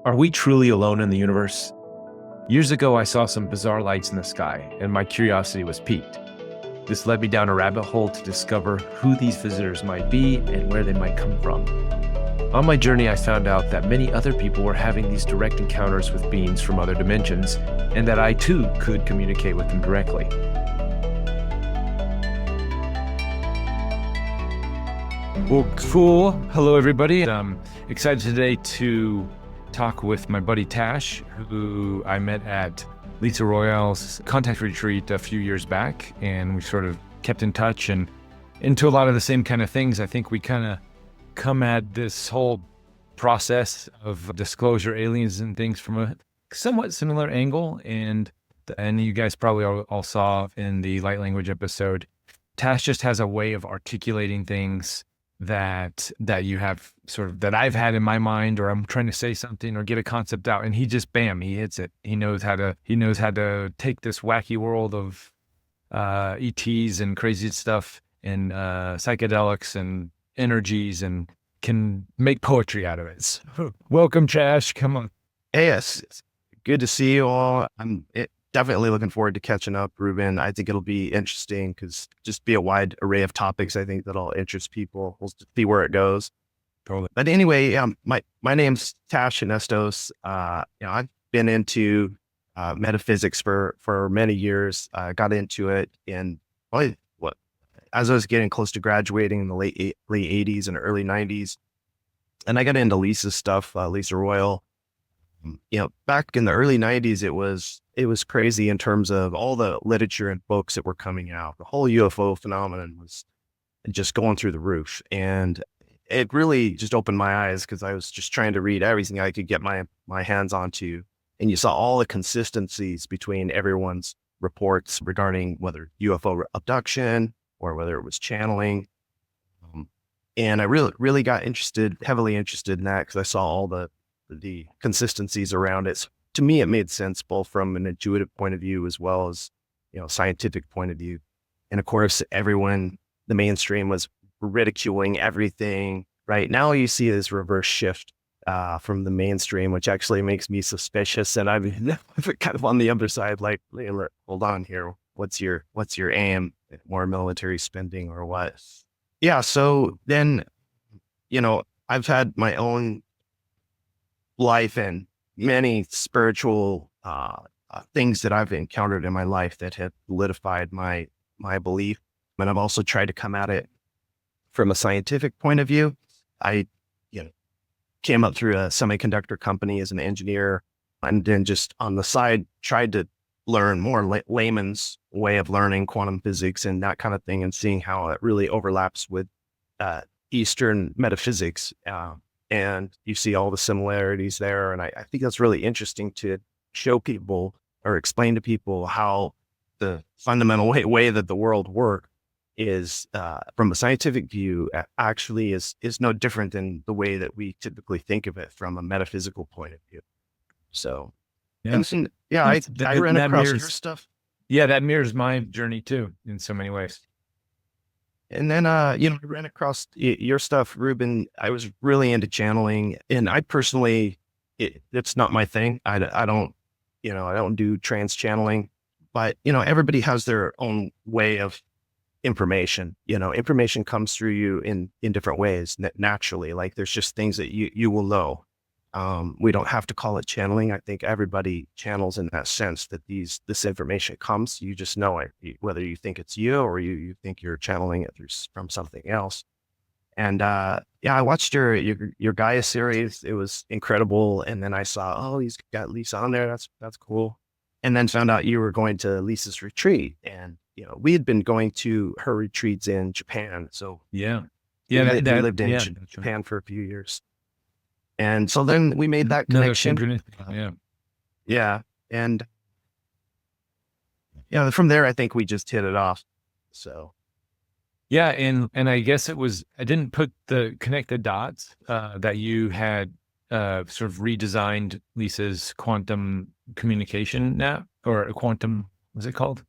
Are we truly alone in the universe? Years ago, I saw some bizarre lights in the sky, and my curiosity was piqued. This led me down a rabbit hole to discover who these visitors might be and where they might come from. On my journey, I found out that many other people were having these direct encounters with beings from other dimensions, and that I too could communicate with them directly. Well, cool. Hello, everybody. I'm excited today to talk with my buddy Tash, who I met at Lisa Royale's contact retreat a few years back, and we sort of kept in touch and into a lot of the same kind of things. I think we kind of come at this whole process of disclosure, aliens and things from a somewhat similar angle. And you guys probably all saw in the light language episode, Tash just has a way of articulating things that you have sort of, that I've had in my mind, or I'm trying to say something or get a concept out, and he just, bam, he hits it. He knows how to take this wacky world of ETs and crazy stuff and psychedelics and energies, and can make poetry out of it. So, welcome, Tash. Come on. Hey, it's good to see you all. I'm definitely looking forward to catching up, Ruben. I think it'll be interesting because just be a wide array of topics. I think that'll interest people. We'll see where it goes. Totally. But anyway, my name's Tash Nestos. I've been into metaphysics for many years. Got into it in as I was getting close to graduating in the late 80s and early 90s, and I got into Lisa's stuff, Lisa Royale. Back in the early 90s, it was crazy in terms of all the literature and books that were coming out. The whole UFO phenomenon was just going through the roof. And it really just opened my eyes because I was just trying to read everything I could get my hands onto. And you saw all the consistencies between everyone's reports regarding whether UFO abduction or whether it was channeling. And I really got heavily interested in that because I saw all the consistencies around it. So to me, it made sense both from an intuitive point of view as well as, scientific point of view. And of course, the mainstream was ridiculing everything. Right now, you see this reverse shift from the mainstream, which actually makes me suspicious. And I'm kind of on the other side, like, hold on here. What's your aim? More military spending or what? Yeah. So then, I've had my own life and many spiritual things that I've encountered in my life that have solidified my belief. And I've also tried to come at it from a scientific point of view. I, came up through a semiconductor company as an engineer, and then just on the side tried to learn more layman's way of learning quantum physics and that kind of thing, and seeing how it really overlaps with Eastern metaphysics. And you see all the similarities there. And I think that's really interesting to show people or explain to people how the fundamental way that the world works is, from a scientific view, actually is no different than the way that we typically think of it from a metaphysical point of view. So, I ran across your stuff. Yeah, that mirrors my journey too, in so many ways. And then, I ran across your stuff, Ruben. I was really into channeling, and I personally, it's not my thing. I don't do trance channeling, but, everybody has their own way of information. Information comes through you in different ways, naturally. Like there's just things that you will know. We don't have to call it channeling. I think everybody channels in that sense that this information comes, you just know it, whether you think it's you or you think you're channeling it from something else. And, I watched your Gaia series. It was incredible. And then I saw, he's got Lisa on there. That's cool. And then found out you were going to Lisa's retreat, and, we had been going to her retreats in Japan. So we lived in Japan for a few years. And so then we made that connection. Yeah. And from there, I think we just hit it off. So. Yeah. And I guess I didn't connect the dots, that you had, sort of redesigned Lisa's quantum communication app, or a quantum, what's it called?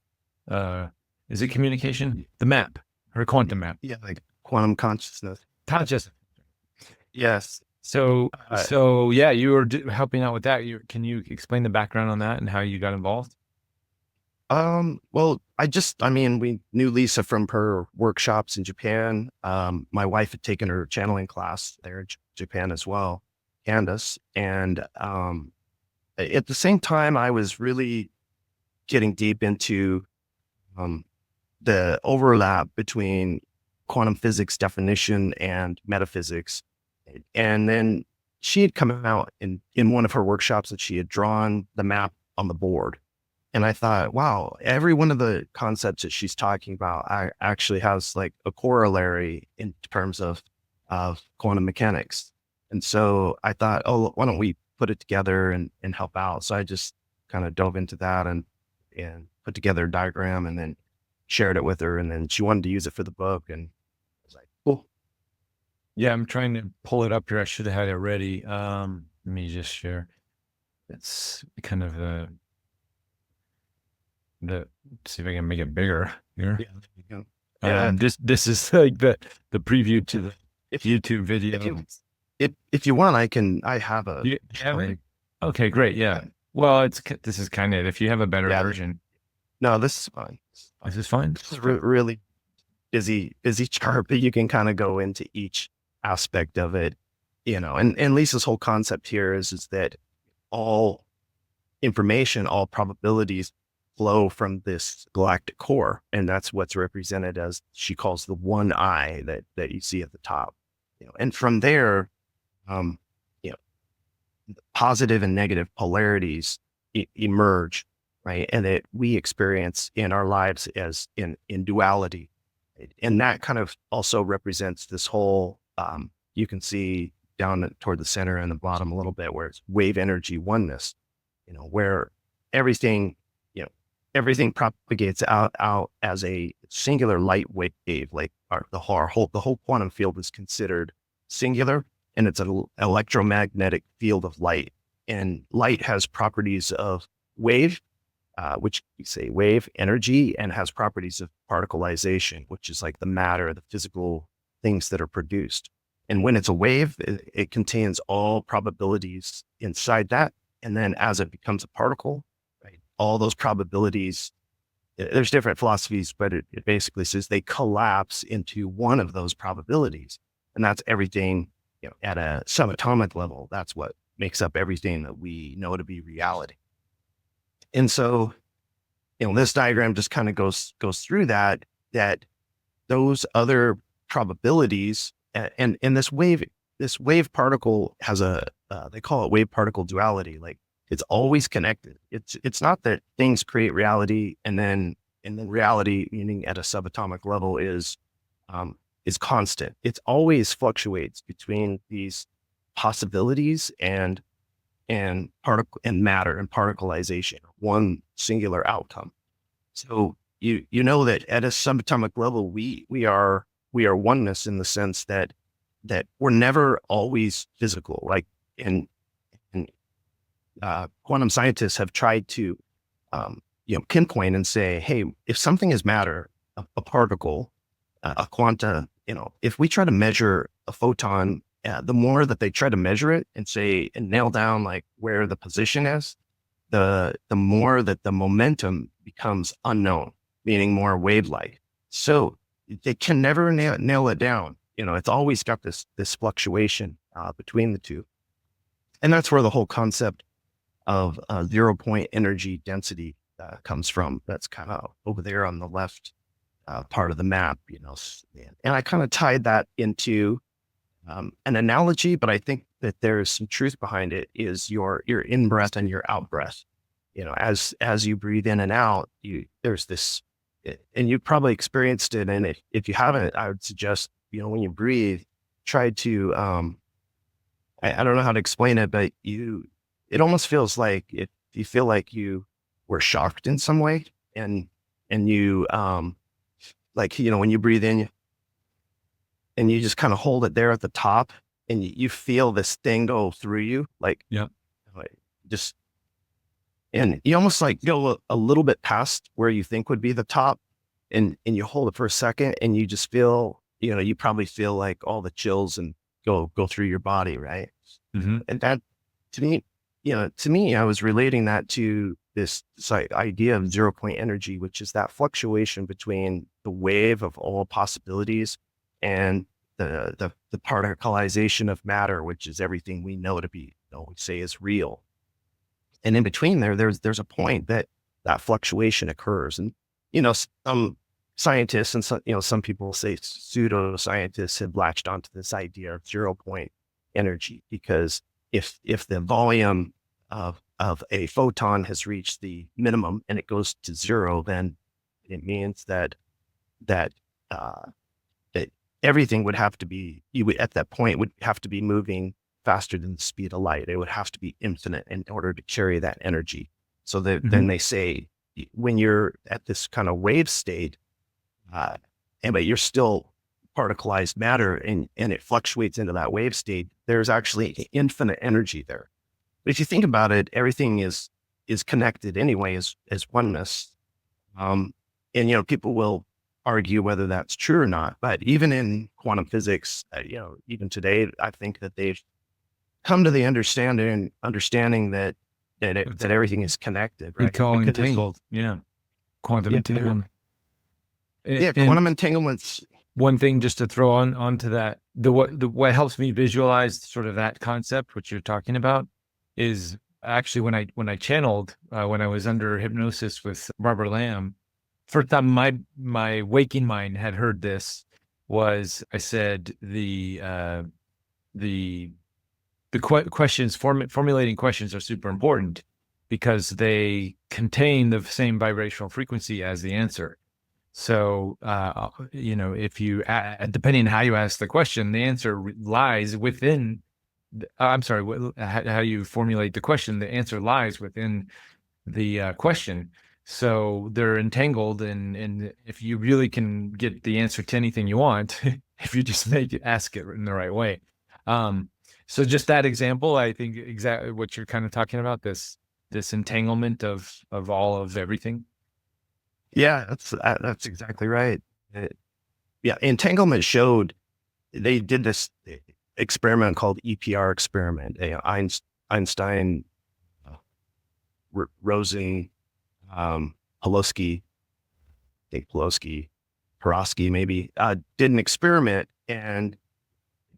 Is it communication? The map, her quantum map. Yeah. Like quantum consciousness. Consciousness. Yes. So, Uh, yeah, you were helping out with that. Can you explain the background on that and how you got involved? well, I mean, we knew Lisa from her workshops in Japan. My wife had taken her channeling class there in Japan as well, Candace. And at the same time, I was really getting deep into um, the overlap between quantum physics definition and metaphysics. And then she had come out in one of her workshops that she had drawn the map on the board. And I thought, wow, every one of the concepts that she's talking about actually has like a corollary in terms of quantum mechanics. And so I thought, oh, why don't we put it together and help out? So I just kind of dove into that and put together a diagram and then shared it with her. And then she wanted to use it for the book. And I was like, cool. Yeah, I'm trying to pull it up here. I should have had it ready. Let me just share. It's kind of the see if I can make it bigger here. Yeah. There you go. Yeah. This is like the preview to the If YouTube video. if you want, I have a, Do you have it? Okay, great. Yeah. Well, this is kind of if you have a better yeah, version, no, this is fine. this is fine. This is really busy chart, but you can kind of go into each aspect of it, and Lisa's whole concept here is that all information, all probabilities flow from this galactic core. And that's what's represented as she calls the one eye that you see at the top, and from there, um, you know, positive and negative polarities emerge, right? And that we experience in our lives as in duality. And that kind of also represents this whole, you can see down toward the center and the bottom a little bit where it's wave energy oneness, where everything, everything propagates out as a singular light wave, like the whole quantum field is considered singular, and it's an electromagnetic field of light. And light has properties of wave, which we say wave energy, and has properties of particleization, which is like the matter, the physical things that are produced. And when it's a wave, it contains all probabilities inside that. And then as it becomes a particle, right, all those probabilities, there's different philosophies, but it basically says they collapse into one of those probabilities. And that's everything, at a subatomic level. That's what makes up everything that we know to be reality. And so, this diagram just kind of goes through that those other probabilities and this wave particle has they call it wave particle duality. Like it's always connected. It's not that things create reality and then reality, meaning at a subatomic level, is constant. It always fluctuates between these possibilities and particle and matter and particleization, one singular outcome. So you know that at a subatomic level, we are oneness in the sense that we're never always physical. Like in quantum scientists have tried to pinpoint and say, hey, if something is matter, a particle, a quanta, if we try to measure a photon, the more that they try to measure it and nail down like where the position is, the more that the momentum becomes unknown, meaning more wave-like. So they can never nail it down. It's always got this fluctuation between the two. And that's where the whole concept of 0 point energy density comes from. That's kind of over there on the left part of the map, and I kind of tied that into an analogy, but I think that there's some truth behind it, is your in breath and your out breath. As you breathe in and out, there's this, and you've probably experienced it. And if you haven't, I would suggest, when you breathe, try to, I don't know how to explain it, but it almost feels like if you feel like you were shocked in some way, and you, like, when you breathe in and you just kind of hold it there at the top and you feel this thing go through you, like, Yeah. like just, and you almost like go a little bit past where you think would be the top, and you hold it for a second and you just feel, you probably feel like all the chills and go through your body, right? Mm-hmm. And that, to me, I was relating that to this idea of 0 point energy, which is that fluctuation between the wave of all possibilities and the particleization of matter, which is everything we know to be, we say is real. And in between there's a point that that fluctuation occurs. And, some scientists and some people say pseudoscientists have latched onto this idea of 0 point energy, because if the volume of a photon has reached the minimum and it goes to zero, then it means that uh, that everything would have to be, you would at that point would have to be moving faster than the speed of light. It would have to be infinite in order to carry that energy. So that Mm-hmm. then they say, when you're at this kind of wave state, but you're still particleized matter, and it fluctuates into that wave state, there's actually infinite energy there. But if you think about it, everything is connected anyway as oneness. And, people will argue whether that's true or not. But even in quantum physics, even today, I think that they've come to the understanding that everything is connected, We right? call Because entangled. Yeah. Quantum yeah, entanglement. yeah, And quantum entanglements. one thing just to throw onto that, what helps me visualize sort of that concept, what you're talking about, is actually when I channeled, when I was under hypnosis with Barbara Lamb, first time my waking mind had heard this was, I said, the questions, formulating questions are super important because they contain the same vibrational frequency as the answer. So, if you, depending on how you ask the question, the answer lies within, I'm sorry, how you formulate the question, the answer lies within the question. So they're entangled, and if you really can get the answer to anything you want, if you just ask it in the right way. So just that example, I think exactly what you're kind of talking about, this entanglement of all of everything. Yeah, that's exactly right. Uh, yeah, entanglement showed, they did this experiment called EPR experiment. Einstein, uh, Rosen, Pulaski, I think Pulaski, Horosky maybe, did an experiment, and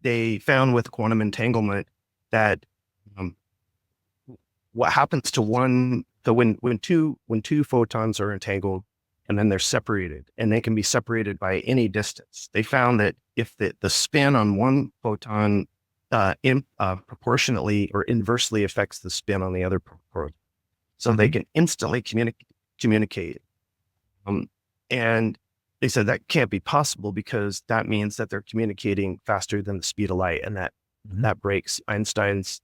they found with quantum entanglement that, um, what happens to one, so when two photons are entangled and then they're separated, and they can be separated by any distance, they found that if the spin on one photon proportionately or inversely affects the spin on the other proton, so they can instantly communicate. And they said that can't be possible, because that means that they're communicating faster than the speed of light, and that breaks Einstein's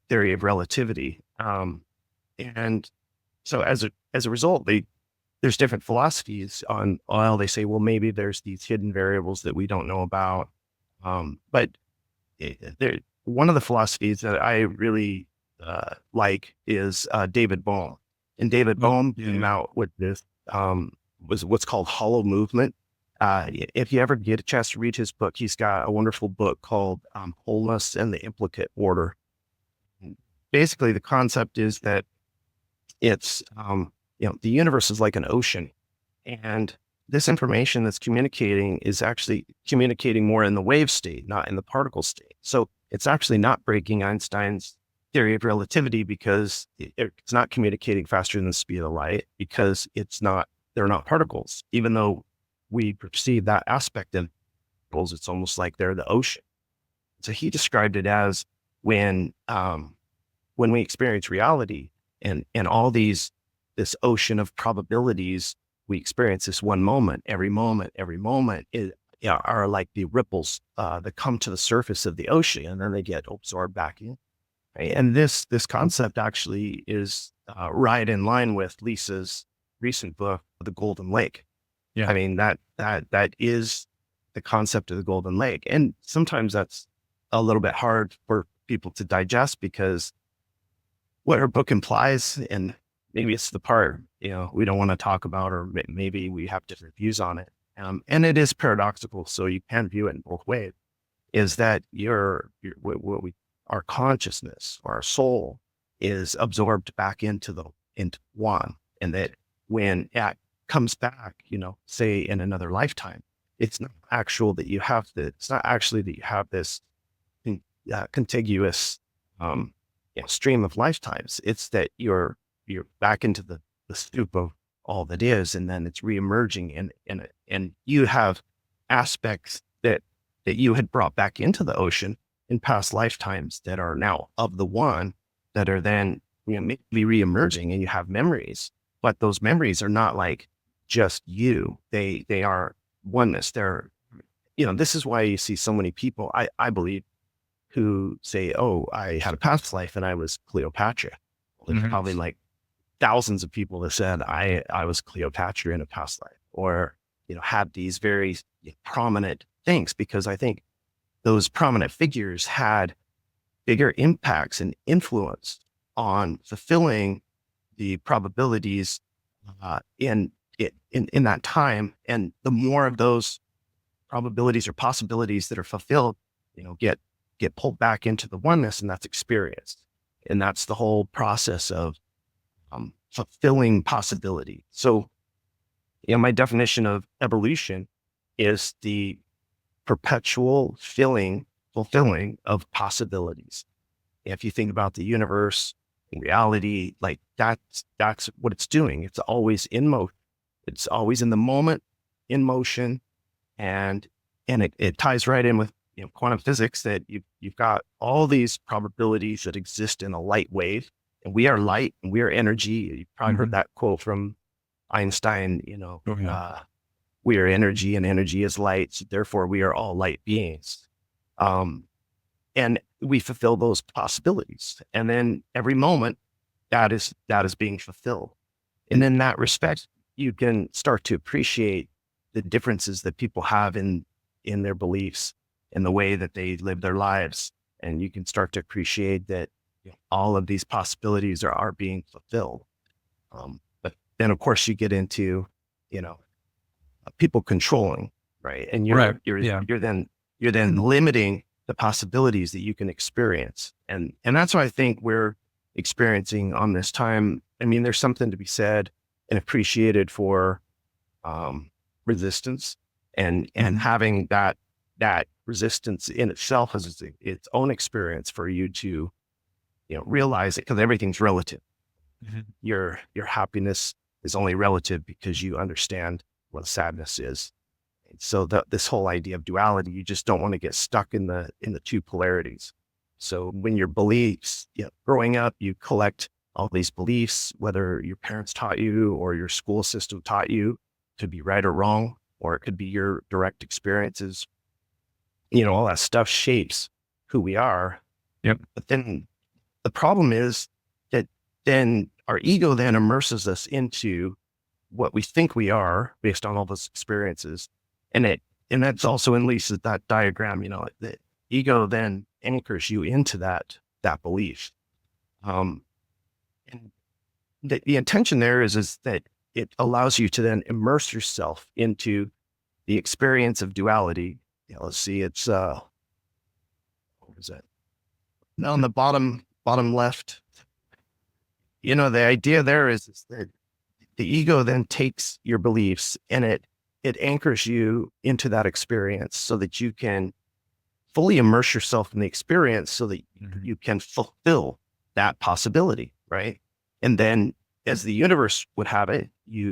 theory of relativity. And so as a result, there's different philosophies on oil. They say, well, maybe there's these hidden variables that we don't know about. But one of the philosophies that I really like is David Bohm. And David Bohm came out with this, was what's called hollow movement. If you ever get a chance to read his book, he's got a wonderful book called Wholeness and the Implicate Order. Basically, the concept is that it's, the universe is like an ocean, and this information that's communicating is actually communicating more in the wave state, not in the particle state. So it's actually not breaking Einstein's theory of relativity, because it's not communicating faster than the speed of light, because they're not particles. Even though we perceive that aspect of particles, it's almost like they're the ocean. So he described it as when we experience reality, and all this ocean of probabilities, we experience this one moment. Every moment are like the ripples that come to the surface of the ocean, and then they get absorbed back in. Right? And this concept actually is right in line with Lisa's recent book, The Golden Lake. Yeah. I mean, that is the concept of the Golden Lake. And sometimes that's a little bit hard for people to digest, because what her book implies, and maybe it's the part, we don't want to talk about, or maybe we have different views on it. And it is paradoxical, so you can view it in both ways, is that our consciousness or our soul is absorbed back into one, and that when it comes back, say in another lifetime, it's not it's not actually that you have this contiguous stream of lifetimes. It's that you're back into the soup of all that is, and then it's reemerging, and you have aspects that you had brought back into the ocean in past lifetimes that are now of the one, that are then maybe reemerging, and you have memories, but those memories are not like just you. They are oneness. They're, this is why you see so many people, I believe, who say, oh, I had a past life and I was Cleopatra. Well, there's probably like thousands of people that said I was Cleopatra in a past life, or, had these very prominent things, because I think those prominent figures had bigger impacts and influence on fulfilling the probabilities in that time. And the more of those probabilities or possibilities that are fulfilled, get pulled back into the oneness, and that's experienced. And that's the whole process of fulfilling possibility. So, my definition of evolution is the perpetual fulfilling of possibilities. If you think about the universe and reality, like that's what it's doing. It's always in motion. It's always in the moment, in motion, and it ties right in with quantum physics, that you've got all these probabilities that exist in a light wave, and we are light and we are energy. You've probably heard that quote from Einstein. We are energy and energy is light, so therefore we are all light beings. And we fulfill those possibilities, and then every moment that is being fulfilled. And in that respect, you can start to appreciate the differences that people have in their beliefs, in the way that they live their lives. And you can start to appreciate that all of these possibilities are being fulfilled. But then of course you get into, people controlling, right? And you're then limiting the possibilities that you can experience. And that's what I think we're experiencing on this time. I mean, there's something to be said and appreciated for resistance, and having that resistance in itself as its own experience for you to, realize it, because everything's relative. Your happiness is only relative because you understand what sadness is. And so this whole idea of duality, you just don't want to get stuck in the two polarities. So when your beliefs, growing up, you collect all these beliefs, whether your parents taught you or your school system taught you, to be right or wrong, or it could be your direct experiences. All that stuff shapes who we are. Yep. But then the problem is that then our ego then immerses us into what we think we are based on all those experiences. And that's also in Lisa's, that diagram, the ego then anchors you into that belief. And the intention there is that it allows you to then immerse yourself into the experience of duality. Let's see, it's what was that? Now on the bottom left, the idea there is that the ego then takes your beliefs and it anchors you into that experience, so that you can fully immerse yourself in the experience, so that you can fulfill that possibility, right? And then, as the universe would have it,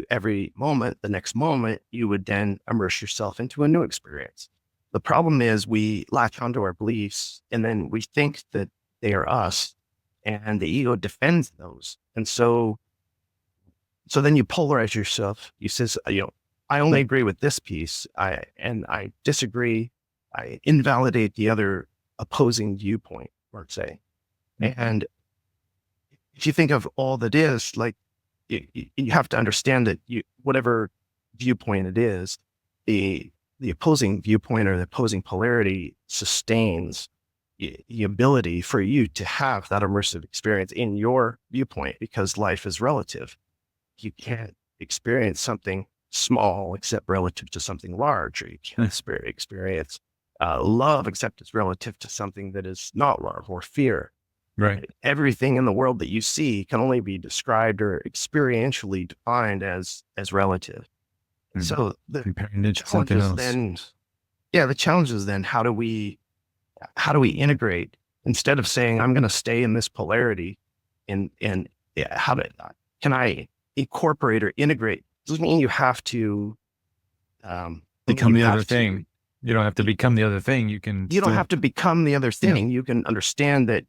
every moment, the next moment, you would then immerse yourself into a new experience. The problem is we latch onto our beliefs, and then we think that they are us, and the ego defends those. And so then you polarize yourself. You says, I only agree with this piece. I disagree. I invalidate the other opposing viewpoint, let's say. And if you think of all that is, like, you have to understand that whatever viewpoint it is, the opposing viewpoint or the opposing polarity sustains the ability for you to have that immersive experience in your viewpoint, because life is relative. You can't experience something small except relative to something large, or you can't experience love, except it's relative to something that is not love, or fear. Right. Everything in the world that you see can only be described or experientially defined as relative. Mhm. So the Comparing it to challenge something is else. then, yeah, the challenge is then how do we integrate, instead of saying I'm going to stay in this polarity, and yeah, can I incorporate or integrate? Doesn't mean you have to. Become You the other have to. thing. You don't have to become the other thing. You can You don't still, have to become the other yeah. thing. You can understand that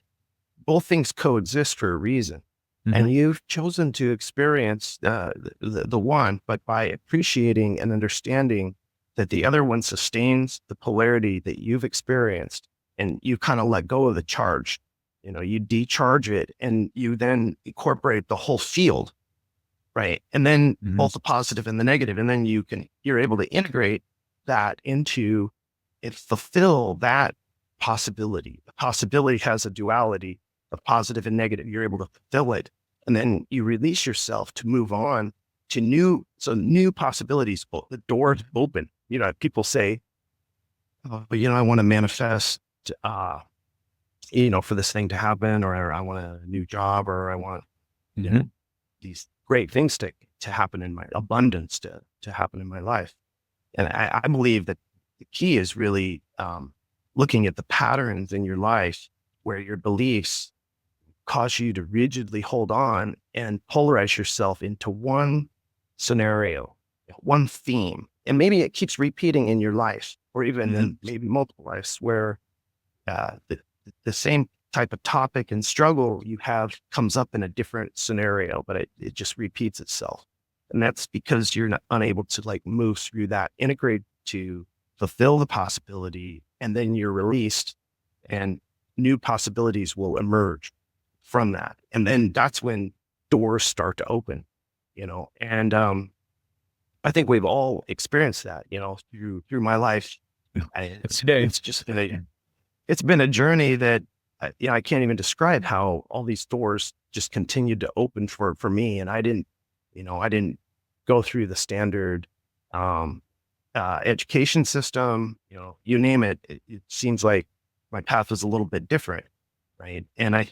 both things coexist for a reason. Mhm. And you've chosen to experience the one, but by appreciating and understanding that the other one sustains the polarity that you've experienced, and you kind of let go of the charge. You decharge it, and you then incorporate the whole field, right? And then Mhm. both the positive and the negative, and then you're able to integrate that into and fulfill that possibility. The possibility has a duality of positive and negative. You're able to fulfill it, and then you release yourself to move on to new possibilities. The doors open. People say, "Oh, but I want to manifest, uh, for this thing to happen, or I want a new job, or I want, you know, Mhm. these great things to happen in my abundance to happen in my life." And I believe that the key is really looking at the patterns in your life where your beliefs cause you to rigidly hold on and polarize yourself into one scenario, one theme. And maybe it keeps repeating in your life, or even Mhm. in maybe multiple lives, where the same type of topic and struggle you have comes up in a different scenario, but it just repeats itself. And that's because you're not unable to like move through that, integrate to fulfill the possibility, and then you're released, and new possibilities will emerge from that. And then that's when doors start to open, and I think we've all experienced that, through my life. It's today. It's been a journey that I can't even describe how all these doors just continued to open for me. And I didn't go through the standard um, education system. You name it. It seems like my path was a little bit different, right? And I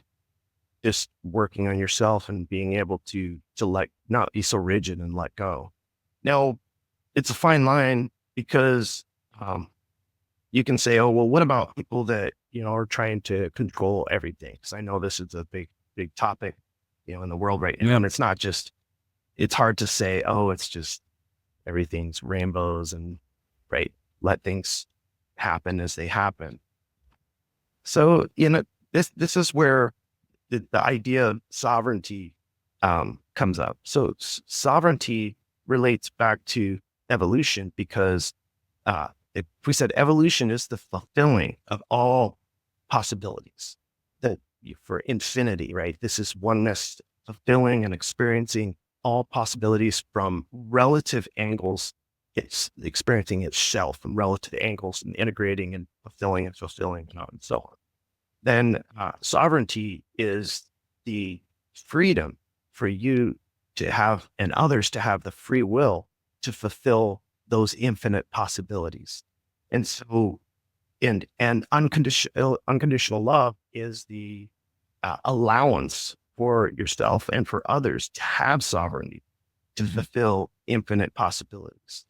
just working on yourself and being able to let not be so rigid and let go. Now, it's a fine line, because um, you can say, "Oh, well, what about people that, are trying to control everything?" Because I know this is a big, big topic, in the world right now. Yeah. And it's hard to say, "Oh, it's just everything's rainbows and right, let things happen as they happen." So, this is where the idea of sovereignty comes up. So sovereignty relates back to evolution, because if we said evolution is the fulfilling of all possibilities, that for infinity, right? This is oneness, fulfilling and experiencing all possibilities from relative angles. It's experiencing itself from relative angles and integrating and fulfilling and on and so on. Then sovereignty is the freedom for you to have, and others to have, the free will to fulfill those infinite possibilities. And so, and unconditional love is the allowance for yourself and for others to have sovereignty to Mhm. fulfill infinite possibilities.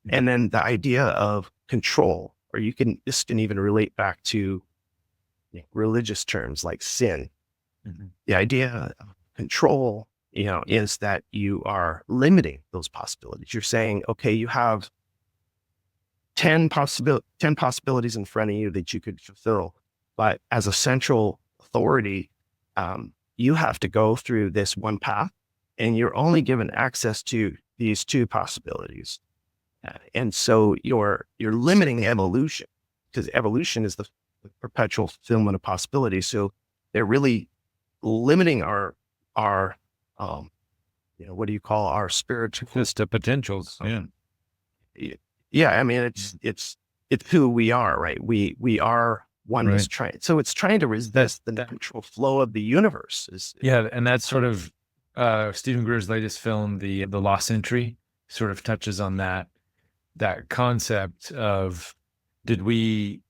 And then the idea of control, or this can even relate back to religious terms like sin. Mhm. The idea of control, is that you are limiting those possibilities. You're saying, okay, you have 10 possibilities in front of you that you could fulfill. But as a central authority, you have to go through this one path, and you're only given access to these two possibilities. And so you're limiting evolution, because evolution is the perpetual fulfillment of possibilities. So they're really limiting our what do you call our spiritual Just the potentials. Yeah. y- yeah, I mean, it's who we are, right? We are oneness, Right. trying, so it's trying to That, resist the that, natural flow of the universe. Is yeah. And that's sort of, Stephen Greer's latest film, The Lost Entry, sort of touches on that concept of, did we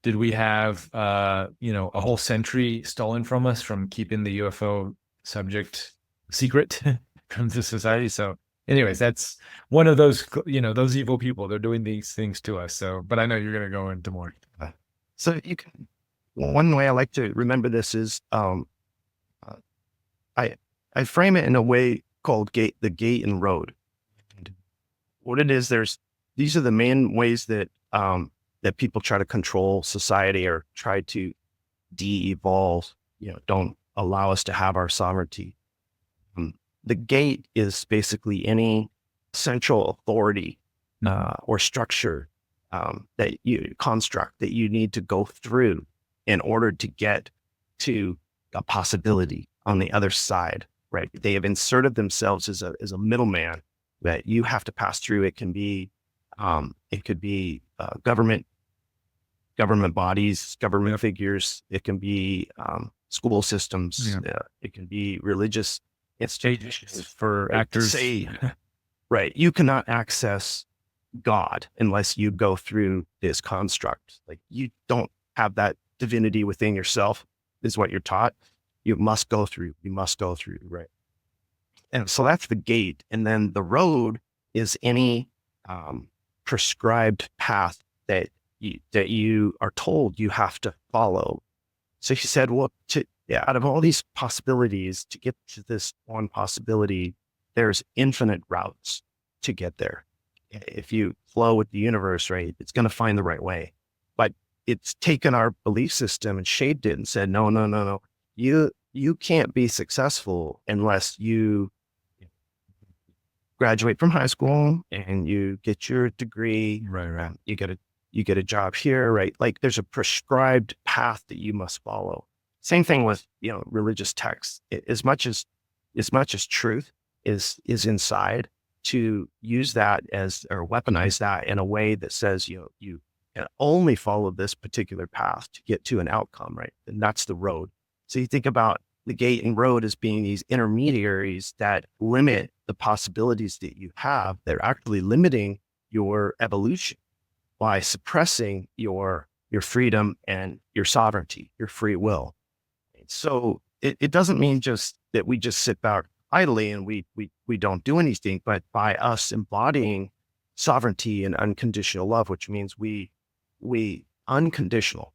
Did we have, a whole century stolen from us from keeping the UFO subject secret from the society? So anyways, that's one of those, those evil people. They're doing these things to us. So, but I know you're going to go into more. So you can, one way I like to remember this is, uh, I frame it in a way called the gate and road. And what it is, these are the main ways that, that people try to control society or try to de-evolve, don't allow us to have our sovereignty. The gate is basically any central authority or structure construct that you need to go through in order to get to a possibility on the other side, right? They have inserted themselves as a middleman that you have to pass through. It could be government bodies, government figures. It can be school systems. It can be religious institutions for right? actors. Right. You cannot access God unless you go through this construct. Like you don't have that divinity within yourself is what you're taught. You must go through, right? And so that's the gate. And then the road is any prescribed path that you are told you have to follow. So he said, well, out of all these possibilities to get to this one possibility, there's infinite routes to get there. If you flow with the universe, right, it's going to find the right way. But it's taken our belief system and shaped it and said, no. You can't be successful unless you graduate from high school and you get your degree. Right. You get a job here, right? Like there's a prescribed path that you must follow. Same thing with, religious texts. As much as truth is inside, to use that or weaponize that in a way that says, you can only follow this particular path to get to an outcome, right? And that's the road. So you think about the gate and road as being these intermediaries that limit the possibilities that you have. They're actually limiting your evolution by suppressing your freedom and your sovereignty, your free will. So it doesn't mean just that we just sit back idly and we don't do anything, but by us embodying sovereignty and unconditional love, which means we unconditional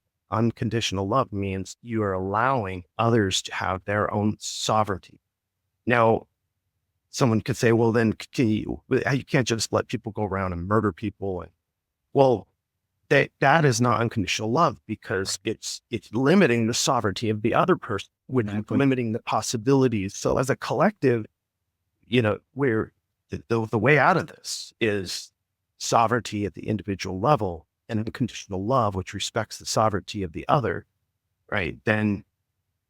love means you are allowing others to have their own sovereignty. Now, someone could say, well, then you can't just let people go around and murder people. And well, that is not unconditional love because it's limiting the sovereignty of the other person, which is limiting the possibilities. So as a collective, we're the way out of this is sovereignty at the individual level and unconditional love, which respects the sovereignty of the other, right? Then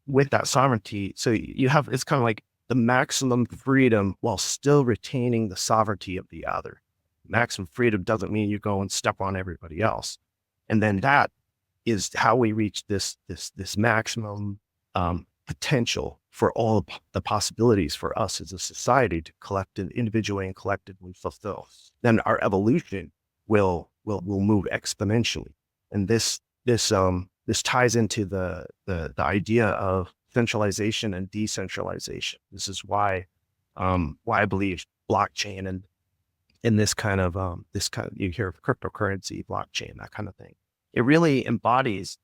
with that sovereignty, so it's kind of like the maximum freedom while still retaining the sovereignty of the other. Maximum freedom doesn't mean you go and step on everybody else. And then that is how we reach this maximum potential for all the possibilities for us as a society to individually and collectively fulfill. Then our evolution will move exponentially. And this ties into the idea of centralization and decentralization. This is why I believe blockchain and this kind of you hear of cryptocurrency, blockchain, that kind of thing. It really embodies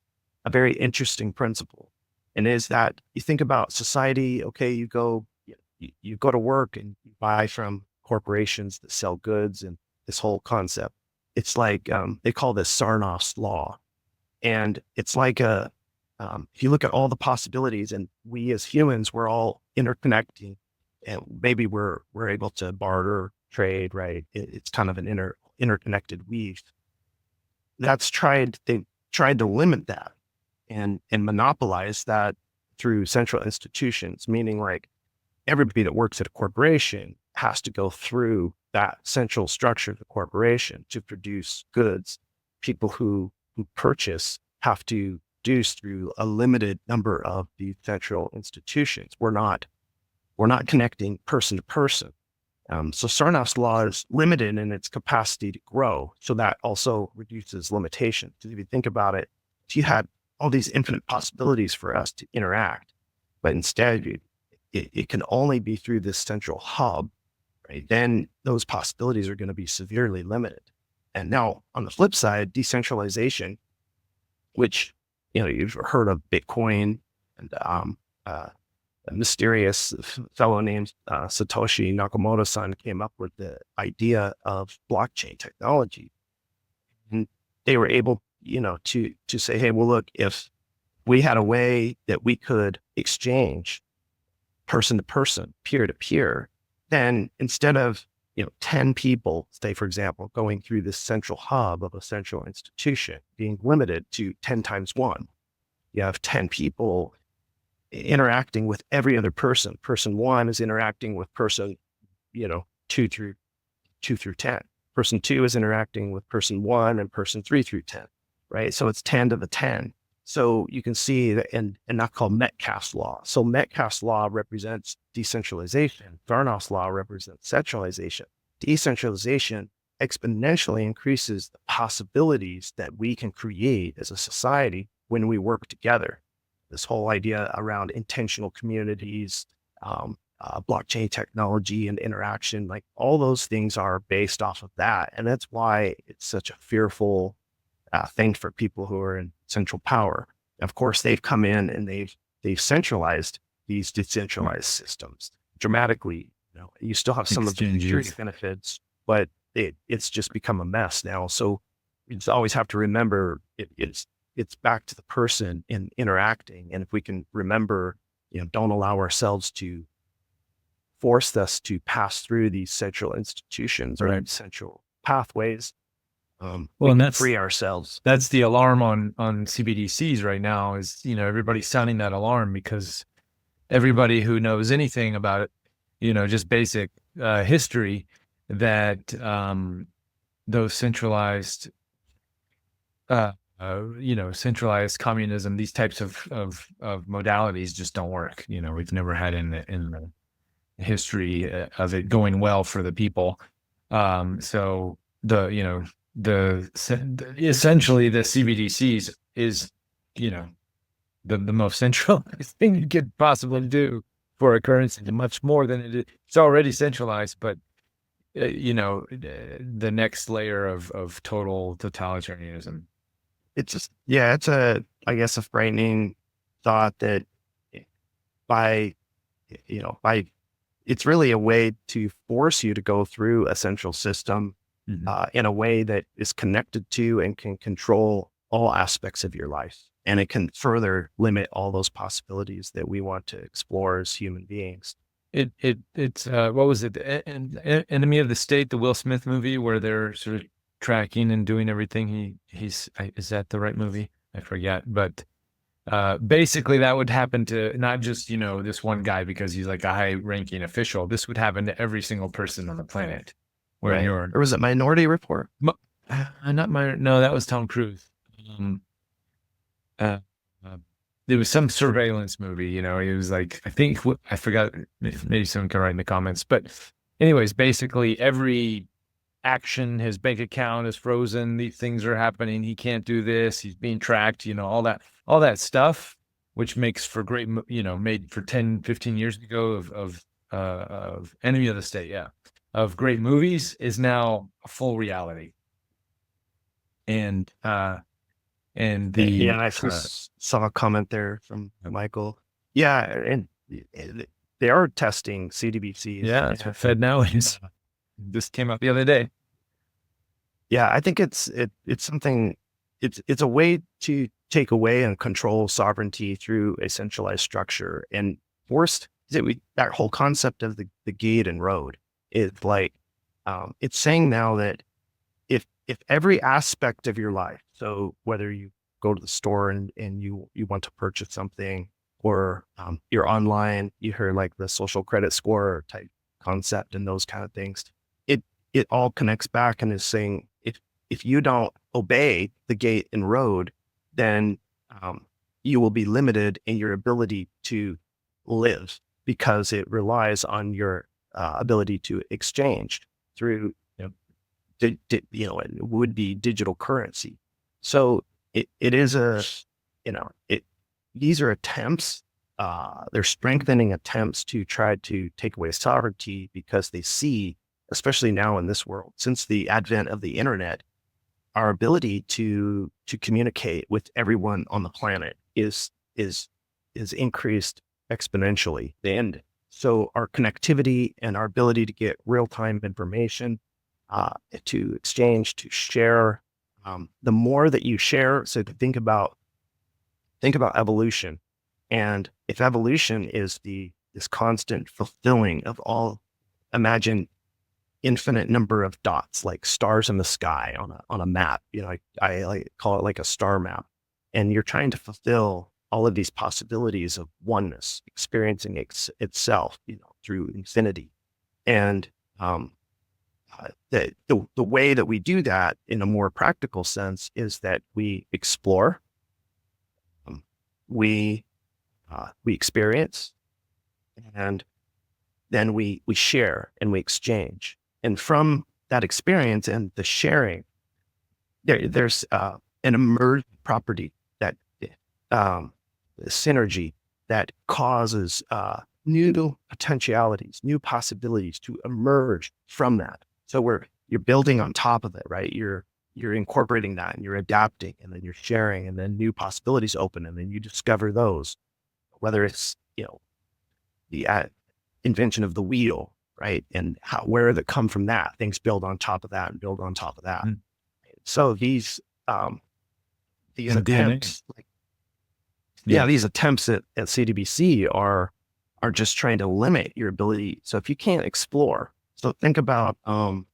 a very interesting principle, and is that you think about society. Okay, you go to work and you buy from corporations that sell goods, and this whole concept. It's like they call this Sarnoff's law, and it's like if you look at all the possibilities, and we as humans, we're all interconnecting, and maybe we're able to barter, trade, right? It's kind of an interconnected weave. They tried to limit that and monopolize that through central institutions, meaning like everybody that works at a corporation has to go through that central structure of the corporation to produce goods. People who purchase have to produce through a limited number of these central institutions. We're not connecting person to person. So Sarnoff's law is limited in its capacity to grow. So that also reduces limitations. Because if you think about it, if you had all these infinite possibilities for us to interact, but instead it can only be through this central hub, right? Then those possibilities are going to be severely limited. And now on the flip side, decentralization, which, you've heard of Bitcoin and a mysterious fellow named Satoshi Nakamoto-san came up with the idea of blockchain technology. And they were able, to say, hey, well, look, if we had a way that we could exchange person to person, peer to peer, then instead of 10 people, say, for example, going through this central hub of a central institution, being limited to 10 times one, you have 10 people interacting with every other person. Person one is interacting with person, two through 10. Person two is interacting with person one and person 3 through 10, right? So it's 10 to the 10. So you can see that, and that's called Metcalfe's law. So Metcalfe's law represents decentralization. Carnot's law represents centralization. Decentralization exponentially increases the possibilities that we can create as a society when we work together. This whole idea around intentional communities, blockchain technology and interaction, like all those things are based off of that. And that's why it's such a fearful thing for people who are in central power. Of course, they've come in and they've centralized these decentralized systems dramatically. You still have some of the security benefits, but it's just become a mess now. So you just always have to remember it's back to the person in interacting. And if we can remember, don't allow ourselves to force us to pass through these central institutions or central pathways. And that's free ourselves. That's the alarm on CBDCs right now is, everybody's sounding that alarm because everybody who knows anything about it, just basic history, that those centralized, centralized communism, these types of modalities just don't work. We've never had in the history of it going well for the people. So essentially the CBDCs is, the most centralized thing you could possibly do for a currency, much more than it is. It's already centralized, but the next layer of total totalitarianism. It's just, it's I guess a frightening thought that by it's really a way to force you to go through a central system in a way that is connected to and can control all aspects of your life. And it can further limit all those possibilities that we want to explore as human beings. It's what was it? Enemy of the State, the Will Smith movie where they're sort of tracking and doing everything. Is that the right movie? I forget, but basically that would happen to not just, this one guy because he's like a high ranking official. This would happen to every single person on the planet. Or was it Minority Report? No, that was Tom Cruise. There was some surveillance movie, it was like, I forgot, maybe someone can write in the comments, but anyways, basically every action, his bank account is frozen, these things are happening, he can't do this, he's being tracked, all that stuff, which makes for great, made for 10, 15 years ago of Enemy of the State, of great movies, is now a full reality. And I saw a comment there from Michael. Yeah, and they are testing CDBCs. Yeah, that's what Fed now is. This came out the other day. Yeah, I think it's something. It's a way to take away and control sovereignty through a centralized structure. And worst is that whole concept of the gate and road is like it's saying now that if every aspect of your life, so whether you go to the store and you want to purchase something, or you're online, you heard like the social credit score type concept and those kind of things, it all connects back and is saying if you don't obey the gate and road, then you will be limited in your ability to live, because it relies on your ability to exchange through it would be digital currency. So it is these are attempts, they're strengthening attempts to try to take away sovereignty because they see, especially now in this world, since the advent of the internet, our ability to communicate with everyone on the planet is increased exponentially. And so our connectivity and our ability to get real-time information, to exchange, to share, the more that you share. So to think about evolution, and if evolution is this constant fulfilling of all, imagine infinite number of dots, like stars in the sky on a map. I like call it like a star map, and you're trying to fulfill all of these possibilities of oneness, experiencing itself, through infinity. And the way that we do that in a more practical sense is that we explore, we experience, and then we share and we exchange. And from that experience and the sharing, there's an emergent property that synergy that causes new potentialities, new possibilities to emerge from that. So you're building on top of it, right? You're incorporating that and you're adapting, and then you're sharing, and then new possibilities open, and then you discover those, whether it's, the invention of the wheel, right? And where that come from that, things build on top of that and build on top of that. Mm. So these attempts, these attempts at CDBC are just trying to limit your ability. So if you can't explore, so think about, and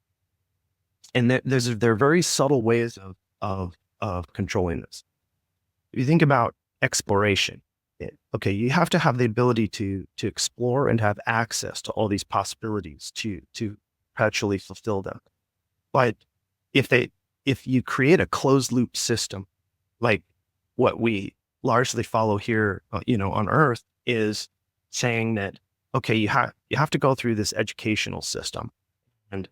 there are very subtle ways of controlling this. If you think about exploration, okay, you have to have the ability to explore and have access to all these possibilities to perpetually fulfill them. But if you create a closed loop system, like what we largely follow here, on Earth, is saying that, okay, you have to go through this educational system, and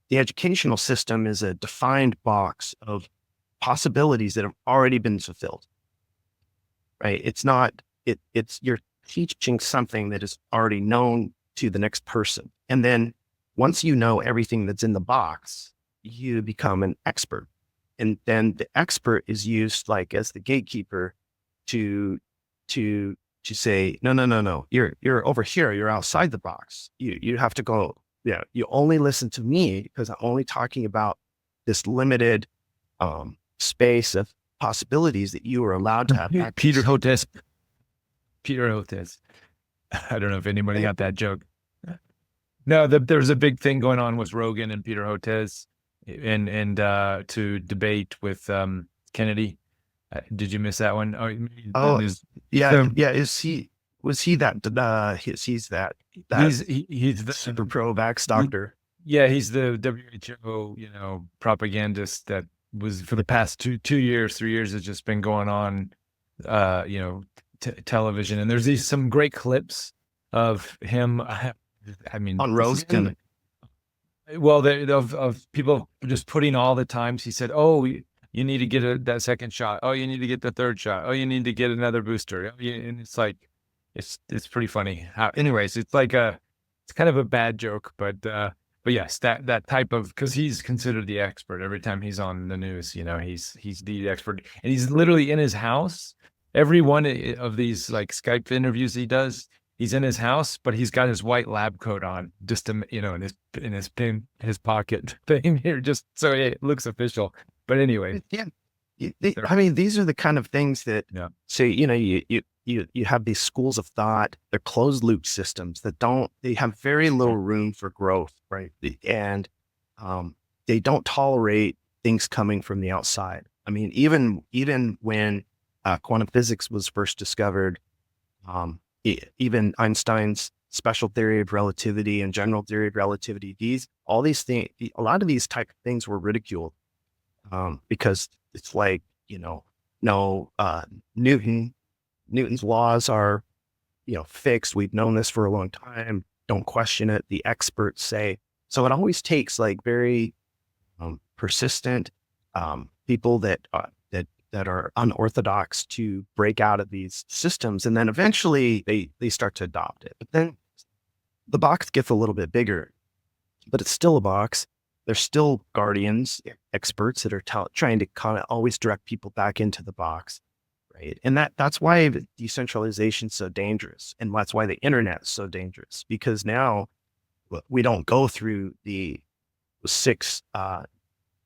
the educational system is a defined box of possibilities that have already been fulfilled. Right? It's not, it's you're teaching something that is already known to the next person. And then once you know everything that's in the box, you become an expert. And then the expert is used like as the gatekeeper to say, no, you're over here, you're outside the box. You have to go, you only listen to me because I'm only talking about this limited space of possibilities that you are allowed to have. Peter Hotez. I don't know if anybody got that joke. No, there was a big thing going on with Rogan and Peter Hotez, and to debate with Kennedy. Did you miss that one? Yeah. Was he that? He's that. He's the super pro-vax doctor. He's the WHO, propagandist that was for the past 3 years has just been going on, television. And there's some great clips of him. I mean, on Rogan. Well, of people just putting all the times he said, "Oh, you need to get that second shot. Oh, you need to get the third shot. Oh, you need to get another booster." And it's like, it's pretty funny. Anyways, it's like it's kind of a bad joke, but yes, that type of, because he's considered the expert every time he's on the news. He's the expert, and he's literally in his house. Every one of these like Skype interviews he does, he's in his house, but he's got his white lab coat on, just to, in his pocket thing here, just so it looks official. But anyway, I mean, these are the kind of things that, so, you have these schools of thought, they're closed loop systems they have very little room for growth, right? And they don't tolerate things coming from the outside. I mean, even when quantum physics was first discovered, even Einstein's special theory of relativity and general theory of relativity, all these things, a lot of these type of things were ridiculed, because it's like, Newton's laws are, fixed. We've known this for a long time. Don't question it. The experts say. So it always takes like very persistent people that that are unorthodox to break out of these systems. And then eventually they start to adopt it. But then the box gets a little bit bigger, but it's still a box. There's still guardians, experts that are trying to kind of always direct people back into the box, right? And that's why decentralization is so dangerous, and that's why the internet is so dangerous, because now we don't go through the six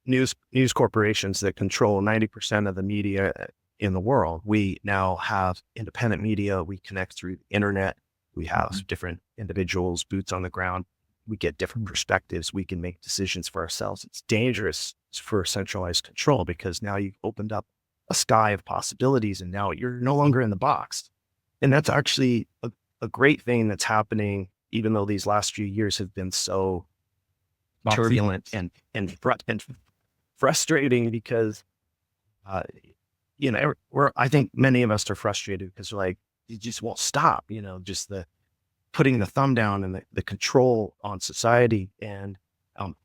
news corporations that control 90% of the media in the world. We now have independent media. We connect through the internet. We have different individuals, boots on the ground. We get different perspectives. We can make decisions for ourselves. It's dangerous for centralized control, because now you've opened up a sky of possibilities, and now you're no longer in the box. And that's actually a great thing that's happening, even though these last few years have been so turbulent and frustrating, because I think many of us are frustrated because we're like, you just won't stop, just the putting the thumb down and the control on society. And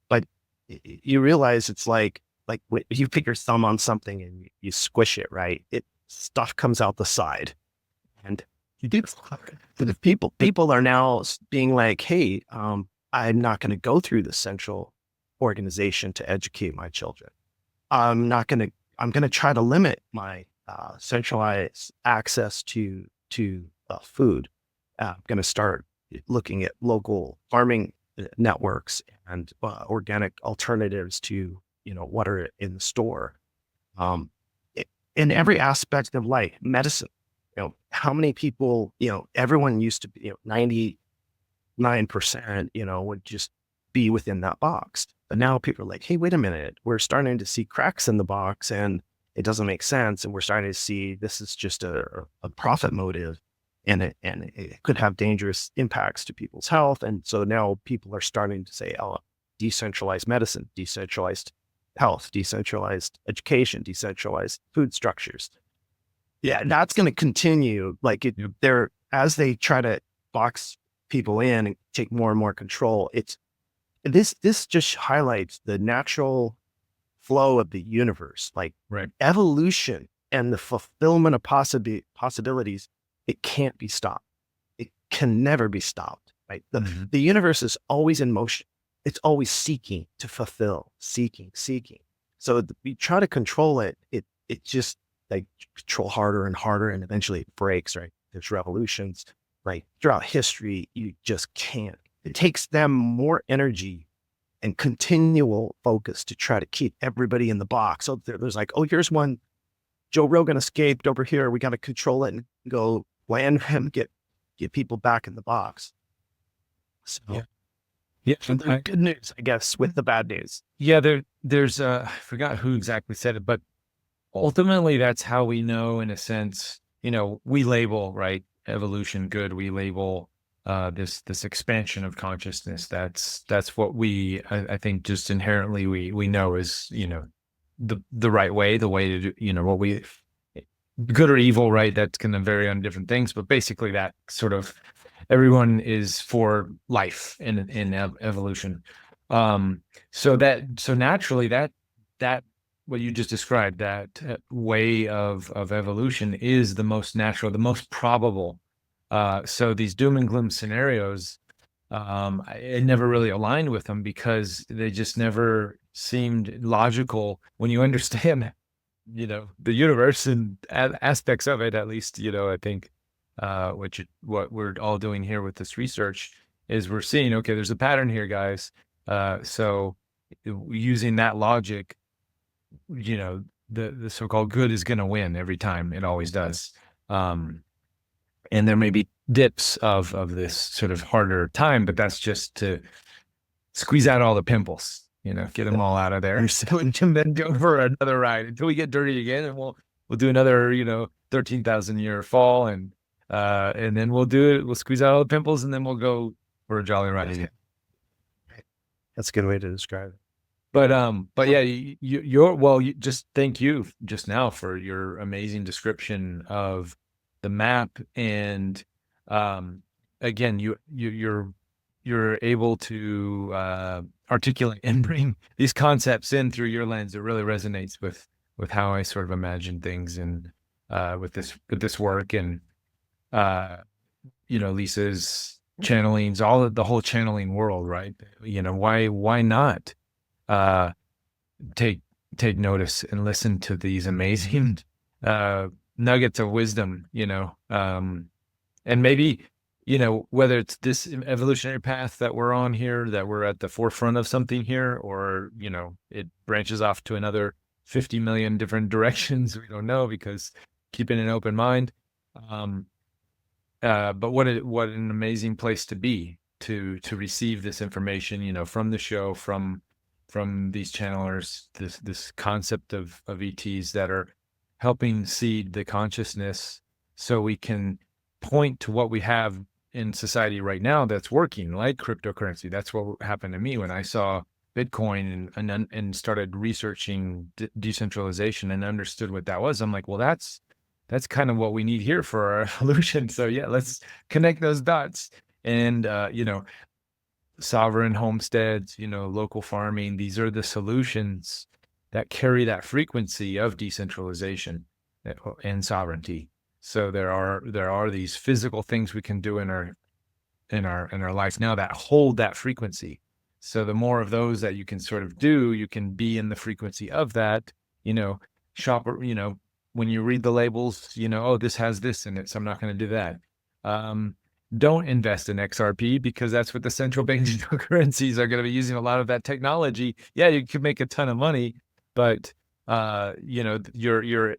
but you realize it's like when you put your thumb on something and you squish it, right? Stuff comes out the side, and you do. But people are now being like, hey, I'm not going to go through the central organization to educate my children. I'm going to try to limit my centralized access to food. I'm going to start looking at local farming networks and organic alternatives to, what are in the store. In every aspect of life, medicine, how many people, everyone used to be, 99%, would just be within that box. But now people are like, hey, wait a minute, we're starting to see cracks in the box and it doesn't make sense. And we're starting to see this is just a profit motive, and it could have dangerous impacts to people's health. And so now people are starting to say, oh, decentralized medicine, decentralized health, decentralized education, decentralized food structures. Yeah, that's going to continue. Like as they try to box people in and take more and more control, this just highlights the natural flow of the universe, like evolution and the fulfillment of possibilities. It can't be stopped. It can never be stopped, right? The universe is always in motion. It's always seeking to fulfill, seeking. So we try to control it. It just like control harder and harder, and eventually it breaks, right? There's revolutions, right? Throughout history, you just can't. It takes them more energy and continual focus to try to keep everybody in the box. So there's like, oh, here's one. Joe Rogan escaped over here. We got to control it and go land him, get people back in the box. So yeah. Good news, I guess, with the bad news. Yeah, there's I forgot who exactly said it, but ultimately that's how we know, in a sense, we label, right, evolution good. We label this expansion of consciousness. That's what I think just inherently we know is, the right way, the way to do, what we, good or evil, right? That's going to vary on different things, but basically that sort of, everyone is for life in evolution. So naturally that what you just described, that way of evolution is the most natural, the most probable. So these doom and gloom scenarios, I never really aligned with them because they just never seemed logical when you understand, the universe and aspects of it, at least, I think, what we're all doing here with this research is we're seeing, okay, there's a pattern here, guys. So using that logic, the so-called good is going to win every time. It always does. And there may be dips of this sort of harder time, but that's just to squeeze out all the pimples, get them all out of there. So, and then go for another ride until we get dirty again, and we'll do another, 13,000 year fall, and then we'll squeeze out all the pimples, and then we'll go for a jolly ride again. That's a good way to describe it. But yeah, just thank you just now for your amazing description of the map. And again, you're able to articulate and bring these concepts in through your lens. It really resonates with how I sort of imagine things, and with this work, and uh, Lisa's channelings, the whole channeling world, right? Why not uh, take notice and listen to these amazing nuggets of wisdom, and maybe, whether it's this evolutionary path that we're on here, that we're at the forefront of something here, or, it branches off to another 50 million different directions. We don't know, because keeping an open mind. Um, but what an amazing place to be, to receive this information, from the show, from these channelers, this concept of ETs that are helping seed the consciousness, so we can point to what we have in society right now that's working, like cryptocurrency. That's what happened to me when I saw Bitcoin, and started researching decentralization and understood what that was. I'm like, well, that's kind of what we need here for our evolution. So yeah, let's connect those dots. And sovereign homesteads, local farming, these are the solutions that carry that frequency of decentralization and sovereignty. So there are these physical things we can do in our life now that hold that frequency. So the more of those that you can sort of do, you can be in the frequency of that. Shop, when you read the labels, oh, this has this in it, so I'm not going to do that. Don't invest in XRP, because that's what the central bank digital currencies are going to be using, a lot of that technology. Yeah, you could make a ton of money, but you're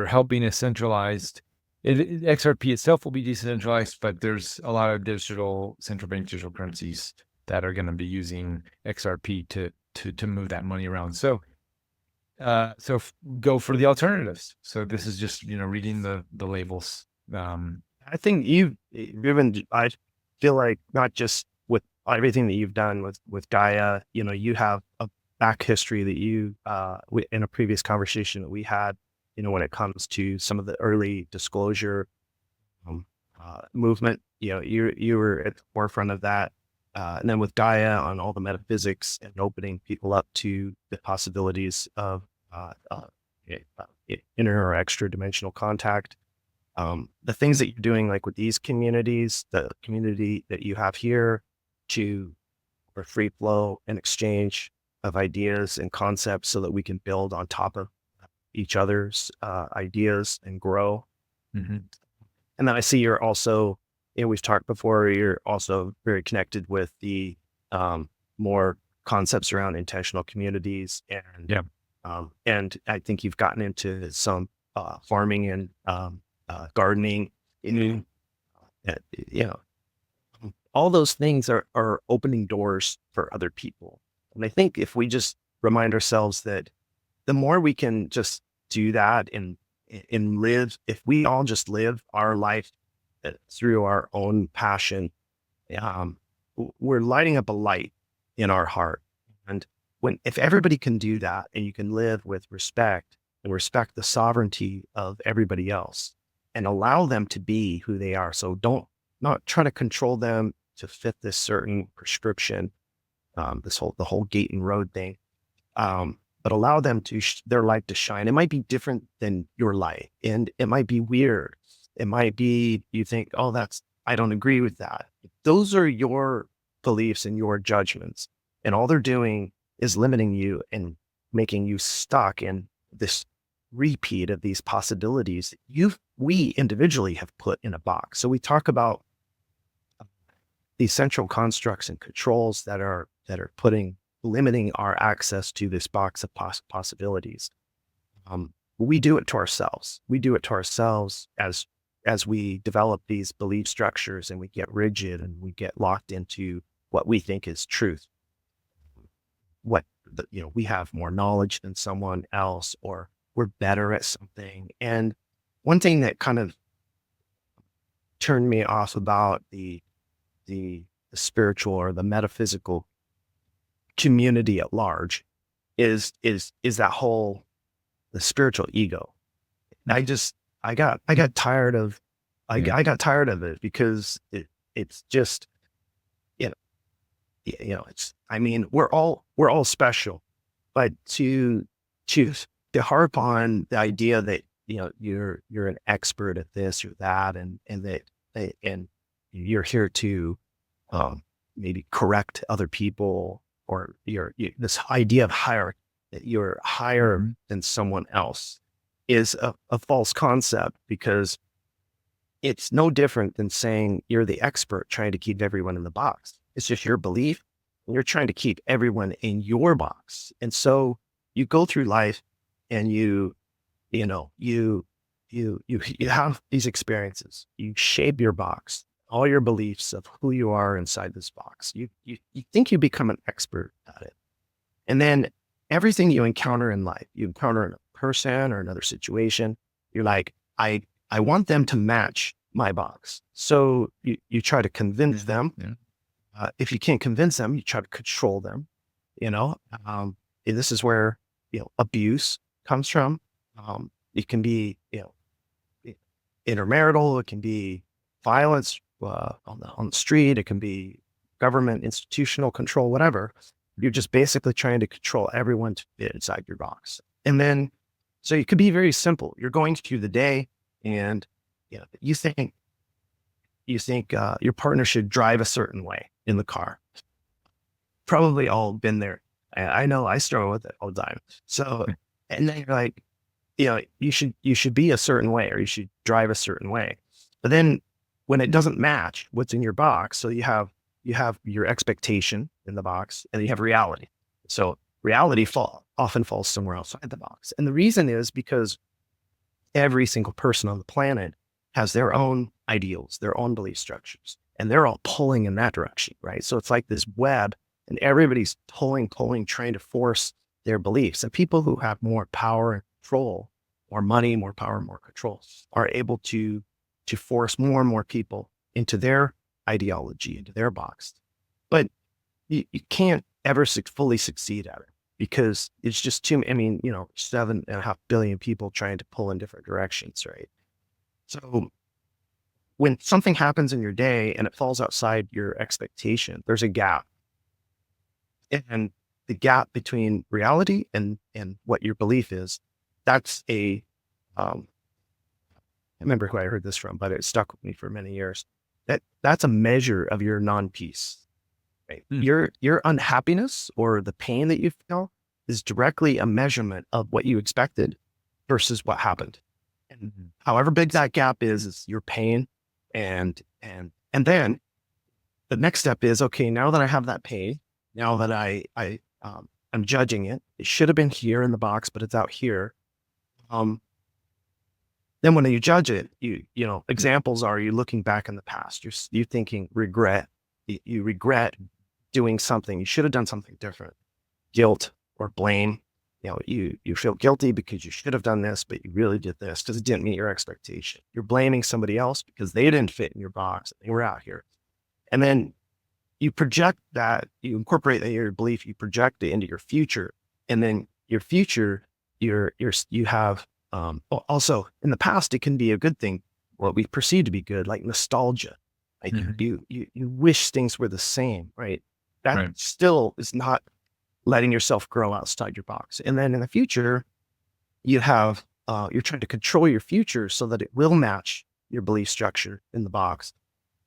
helping a centralized. XRP itself will be decentralized, but there's a lot of central bank digital currencies that are going to be using XRP to move that money around. So go for the alternatives. So this is just, reading the labels. I think I feel like, not just with everything that you've done with Gaia, you have a back history that in a previous conversation that we had, when it comes to some of the early disclosure movement, you were at the forefront of that. And then with Gaia, on all the metaphysics and opening people up to the possibilities of inner or extra dimensional contact. The things that you're doing, like with these communities, the community that you have here, for free flow and exchange of ideas and concepts, so that we can build on top of each other's ideas and grow. Mm-hmm. And then I see you're also, we've talked before, you're also very connected with the more concepts around intentional communities. And Yeah. And I think you've gotten into some farming and gardening. All those things are opening doors for other people. And I think if we just remind ourselves that the more we can just do that and live, if we all just live our life through our own passion, we're lighting up a light in our heart. And if everybody can do that, and you can live with respect and respect the sovereignty of everybody else and allow them to be who they are. So not try to control them to fit this certain prescription, the whole gate and road thing. But allow them to their light to shine. It might be different than your light, and it might be weird. It might be, you think, oh, I don't agree with that. Those are your beliefs and your judgments. And all they're doing is limiting you and making you stuck in this repeat of these possibilities we individually have put in a box. So we talk about these central constructs and controls that are limiting our access to this box of possibilities. We do it to ourselves. We do it to ourselves as we develop these belief structures, and we get rigid and we get locked into what we think is truth. We have more knowledge than someone else, or we're better at something. And one thing that kind of turned me off about the spiritual or the metaphysical community at large is that whole, the spiritual ego. I got tired of I got tired of it, because it's just, we're all special, but to to harp on the idea that, you're an expert at this or that, and and you're here to maybe correct other people, or this idea of hierarchy, that you're higher than someone else, is a false concept, because it's no different than saying you're the expert trying to keep everyone in the box. It's just your belief, and you're trying to keep everyone in your box. And so you go through life, and you know, you have these experiences. You shape your box, all your beliefs of who you are inside this box. You think you become an expert at it. And then everything you encounter in life, you encounter in a person or another situation, you're like, I want them to match my box. So you try to convince them. If you can't convince them, you try to control them. You know, and this is where, abuse comes from. It can be, intermarital. It can be violence on the street. It can be government, institutional control, whatever. You're just basically trying to control everyone to fit inside your box. And then, so it could be very simple. You're going through the day, and you think your partner should drive a certain way in the car. Probably all been there. I know I struggle with it all the time. So, and then you're like, you should be a certain way, or you should drive a certain way. But then when it doesn't match what's in your box, so you have your expectation in the box, and you have reality. So reality often falls somewhere outside the box. And the reason is because every single person on the planet has their own ideals, their own belief structures, and they're all pulling in that direction, right? So it's like this web, and everybody's pulling, trying to force their beliefs. And people who have more power and control, more money, more power, more control, are able to force more and more people into their ideology, into their box. But you can't ever fully succeed at it, because it's just too, 7.5 billion people trying to pull in different directions, right? So when something happens in your day and it falls outside your expectation, there's a gap. And the gap between reality and what your belief is, that's I remember who I heard this from, but it stuck with me for many years. That's a measure of your non-peace, right? Your unhappiness, or the pain that you feel, is directly a measurement of what you expected versus what happened. And however big that gap is your pain. And then the next step is, okay, now that I have that pain, now that I'm judging it, it should have been here in the box, but it's out here. Then when you judge it, examples are, you looking back in the past, you're thinking regret. You regret doing something. You should have done something different. Guilt or blame. You feel guilty because you should have done this, but you really did this because it didn't meet your expectation. You're blaming somebody else because they didn't fit in your box. They were out here. And then you project that, you incorporate that your belief, you project it into your future. And then your future, you have, also in the past, it can be a good thing, what we perceive to be good, like nostalgia. Like you wish things were the same, right? That still is not letting yourself grow outside your box. And then in the future, you have, you're trying to control your future so that it will match your belief structure in the box.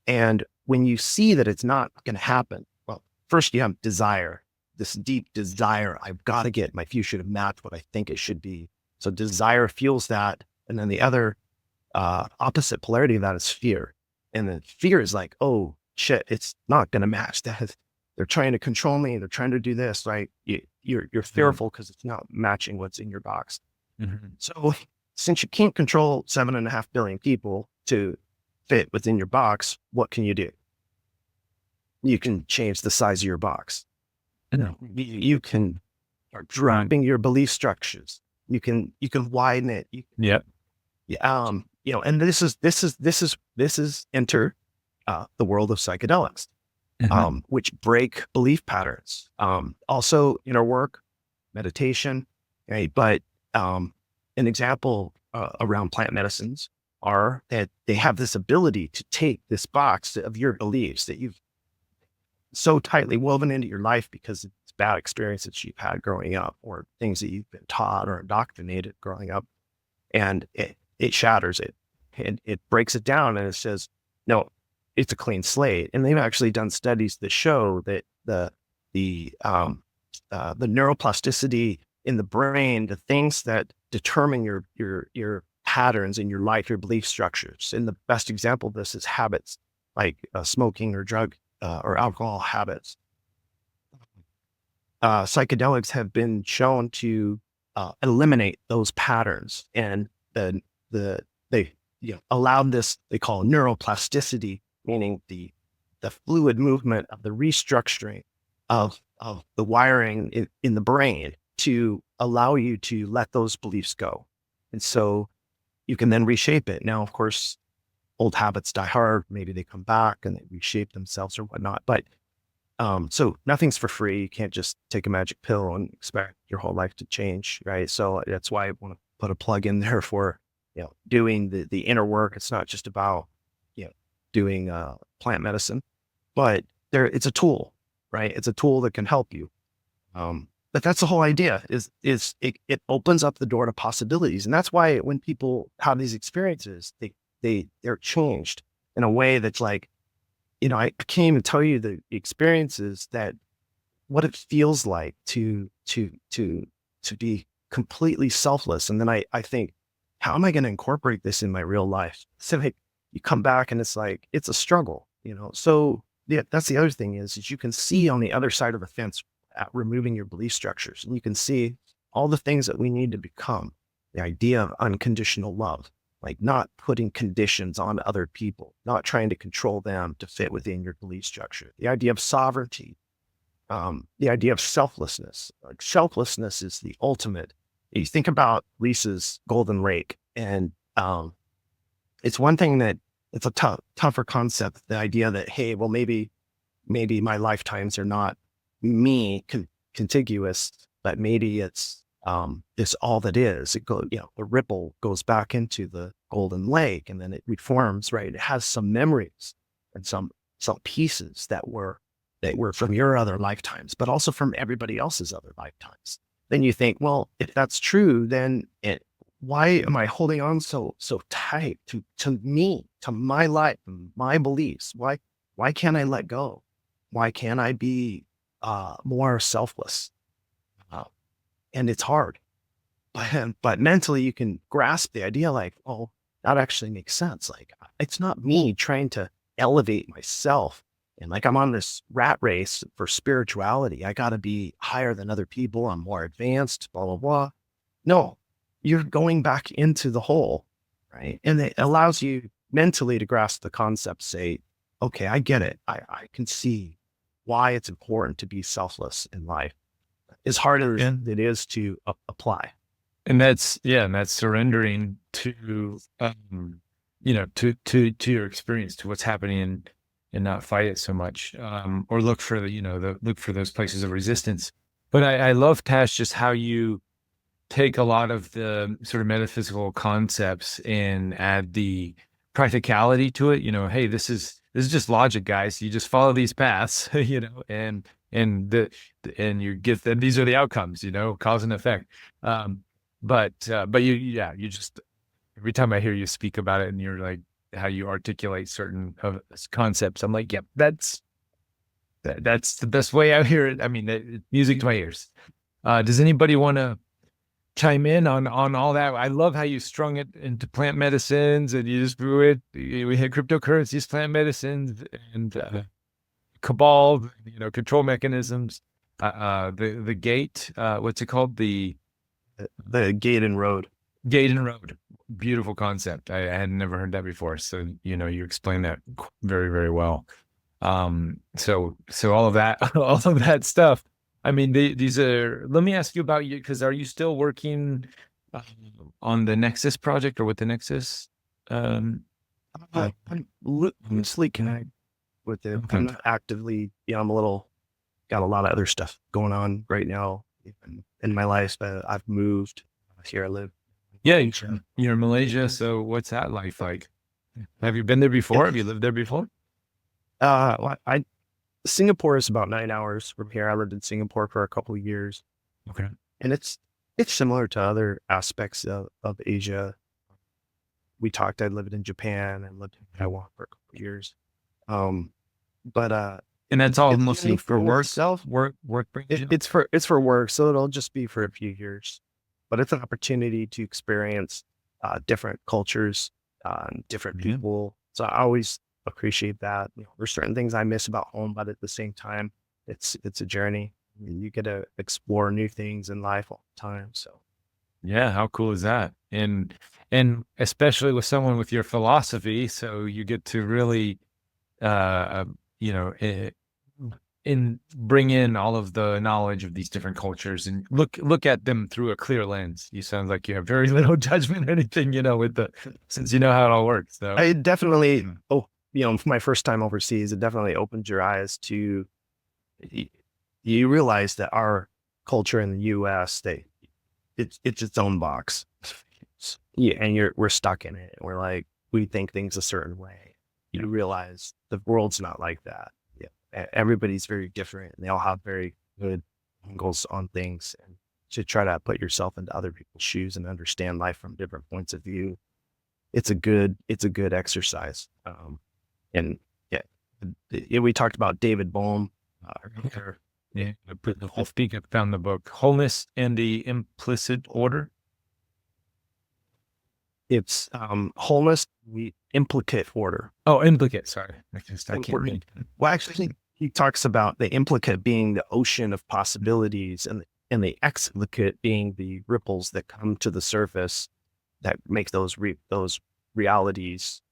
And when you see that it's not going to happen, well, first you have desire, this deep desire. I've got to get my future to match what I think it should be. So desire fuels that. And then the other opposite polarity of that is fear. And then fear is like, oh shit, it's not going to match that. They're trying to control me. They're trying to do this, right? You're fearful because it's not matching what's in your box. So since you can't control 7.5 billion people to fit within your box, what can you do? You can change the size of your box. You can start dropping your belief structures. You can widen it. And this is enter the world of psychedelics, which break belief patterns. Also inner work, meditation, right? But an example around plant medicines are that they have this ability to take this box of your beliefs that you've so tightly woven into your life because it's bad experiences you've had growing up, or things that you've been taught or indoctrinated growing up, and it shatters it, and it breaks it down, and it says, no, it's a clean slate. And they've actually done studies that show that the neuroplasticity in the brain, the things that determine your patterns in your life, your belief structures. And the best example of this is habits, like smoking or drug or alcohol habits. Psychedelics have been shown to eliminate those patterns, and they allowed this, they call neuroplasticity, meaning the fluid movement of the restructuring of the wiring in the brain to allow you to let those beliefs go. And so you can then reshape it. Now, of course, old habits die hard. Maybe they come back and they reshape themselves or whatnot. But so nothing's for free. You can't just take a magic pill and expect your whole life to change, right? So that's why I want to put a plug in there for, doing the inner work. It's not just about, doing plant medicine, but it's a tool, right? It's a tool that can help you. But that's the whole idea, is it opens up the door to possibilities. And that's why when people have these experiences, they're changed in a way that's like, I can't even tell you the experiences that what it feels like to be completely selfless. And then I think, how am I going to incorporate this in my real life? So you come back and it's like, it's a struggle, So yeah, that's the other thing is you can see on the other side of the fence at removing your belief structures, and you can see all the things that we need to become. The idea of unconditional love, like not putting conditions on other people, not trying to control them to fit within your belief structure. The idea of sovereignty, the idea of selflessness. Like selflessness is the ultimate. You think about Lisa's golden rake, and it's one thing that it's a tougher concept. The idea that, hey, well, maybe my lifetimes are not me contiguous, but maybe it's all that is. It goes, the ripple goes back into the golden lake, and then it reforms, right? It has some memories and some pieces that were from your other lifetimes, but also from everybody else's other lifetimes. Then you think, well, if that's true, then why am I holding on so tight to me, to my life, and my beliefs? Why can't I let go? Why can't I be more selfless? And it's hard, but mentally you can grasp the idea, like, oh, that actually makes sense. Like, it's not me trying to elevate myself, and like I'm on this rat race for spirituality. I got to be higher than other people. I'm more advanced, blah, blah, blah. No, you're going back into the hole, right? And it allows you mentally to grasp the concept, say, okay, I get it. I can see why it's important to be selfless in life, as hard as it is to apply. And that's surrendering to, to your experience, to what's happening, and not fight it so much, or look for look for those places of resistance. But I love, Tash, just how you take a lot of the sort of metaphysical concepts and add the practicality to it. Hey, this is just logic, guys. You just follow these paths, and you get them. These are the outcomes, cause and effect. But you just, every time I hear you speak about it, and you're like, how you articulate certain concepts, I'm like, yep, that's the best way I hear it. I mean, music to my ears. Does anybody want to chime in on all that? I love how you strung it into plant medicines, and you just grew it. We had cryptocurrencies, plant medicines, and cabal, control mechanisms. The gate, what's it called? The gate and road. Gate and road. Beautiful concept. I had never heard that before. So, you explained that very, very well. So all of that stuff. I mean, these are, let me ask you about you, because are you still working on the Nexus project, or with the Nexus? I'm loosely connected with it. Okay. I'm not actively, I'm got a lot of other stuff going on right now in my life. I've moved here. I live. Yeah, you're in Malaysia. So what's that life like? Have you been there before? Yeah. Have you lived there before? Well, Singapore is about 9 hours from here. I lived in Singapore for a couple of years, Okay. and it's similar to other aspects of Asia. I lived in Japan and lived in Taiwan for a couple of years. Um, but And that's all it's mostly unique for in of work. itself. Work brings you. It's for work, so it'll just be for a few years. But it's an opportunity to experience different cultures, different Yeah. people. So I always appreciate that. There's certain things I miss about home, but at the same time, it's a journey. You get to explore new things in life all the time. So Yeah, how cool is that? And especially with someone with your philosophy, so you get to really, uh, you know, in bring in all of the knowledge of these different cultures and look at them through a clear lens. You sound like you have very little judgment or anything, with the since you know how it all works. So I definitely, my first time overseas, it definitely opened your eyes to, you realize that our culture in the US, it's its own box. Yeah, and we're stuck in it. We're like, we think things a certain way. Yeah. You realize the world's not like that. Yeah. Everybody's very different and they all have very good angles on things. And to try to put yourself into other people's shoes and understand life from different points of view, it's a good exercise. And yeah, we talked about David Bohm. Earlier. yeah, I think I found the book Wholeness and the Implicit Order. It's wholeness, the implicate order. Oh, implicate. Sorry, I can't read. Well, actually, he talks about the implicate being the ocean of possibilities, and the explicate being the ripples that come to the surface that make those realities,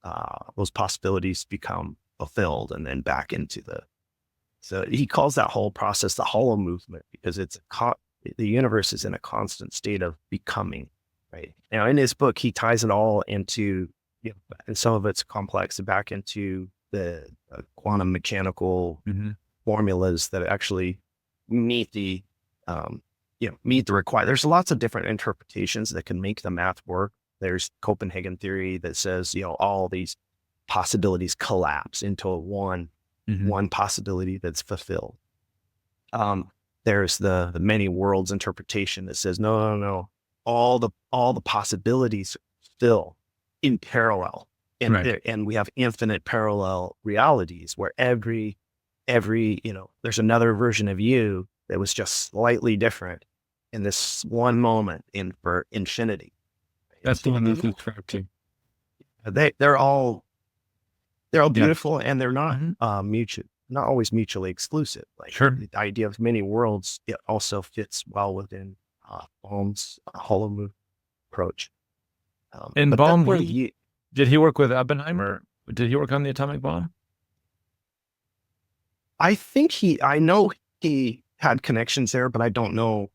those possibilities become fulfilled, and then back into the. So he calls that whole process the hollow movement because the universe is in a constant state of becoming. Right now, in his book, he ties it all into, and some of it's complex, back into the quantum mechanical formulas that actually meet the, meet the requirement. There's lots of different interpretations that can make the math work. There's Copenhagen theory that says, all these possibilities collapse into one possibility that's fulfilled. There's the many worlds interpretation that says, no. All the possibilities fill in parallel, and Right. and we have infinite parallel realities where every there's another version of you that was just slightly different in this one moment for infinity. That's the one that's described too. They're all Yeah. beautiful, and they're not not always mutually exclusive. Like Sure. the idea of many worlds, it also fits well within Bohm's hollow movement approach. And but Bohm, that's where did he work with Oppenheimer? Did he work on the atomic bomb? I know he had connections there, but I don't know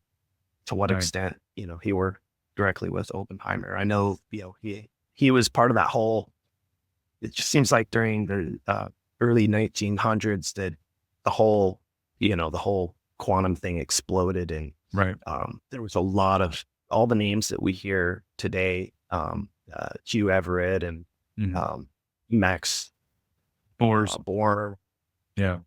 to what Right. extent, he worked directly with Oppenheimer. I know, he was part of that whole, it just seems like during the early 1900s that the whole quantum thing exploded, and Right. there was a lot of all the names that we hear today, Hugh Everett and Max Born. Yeah.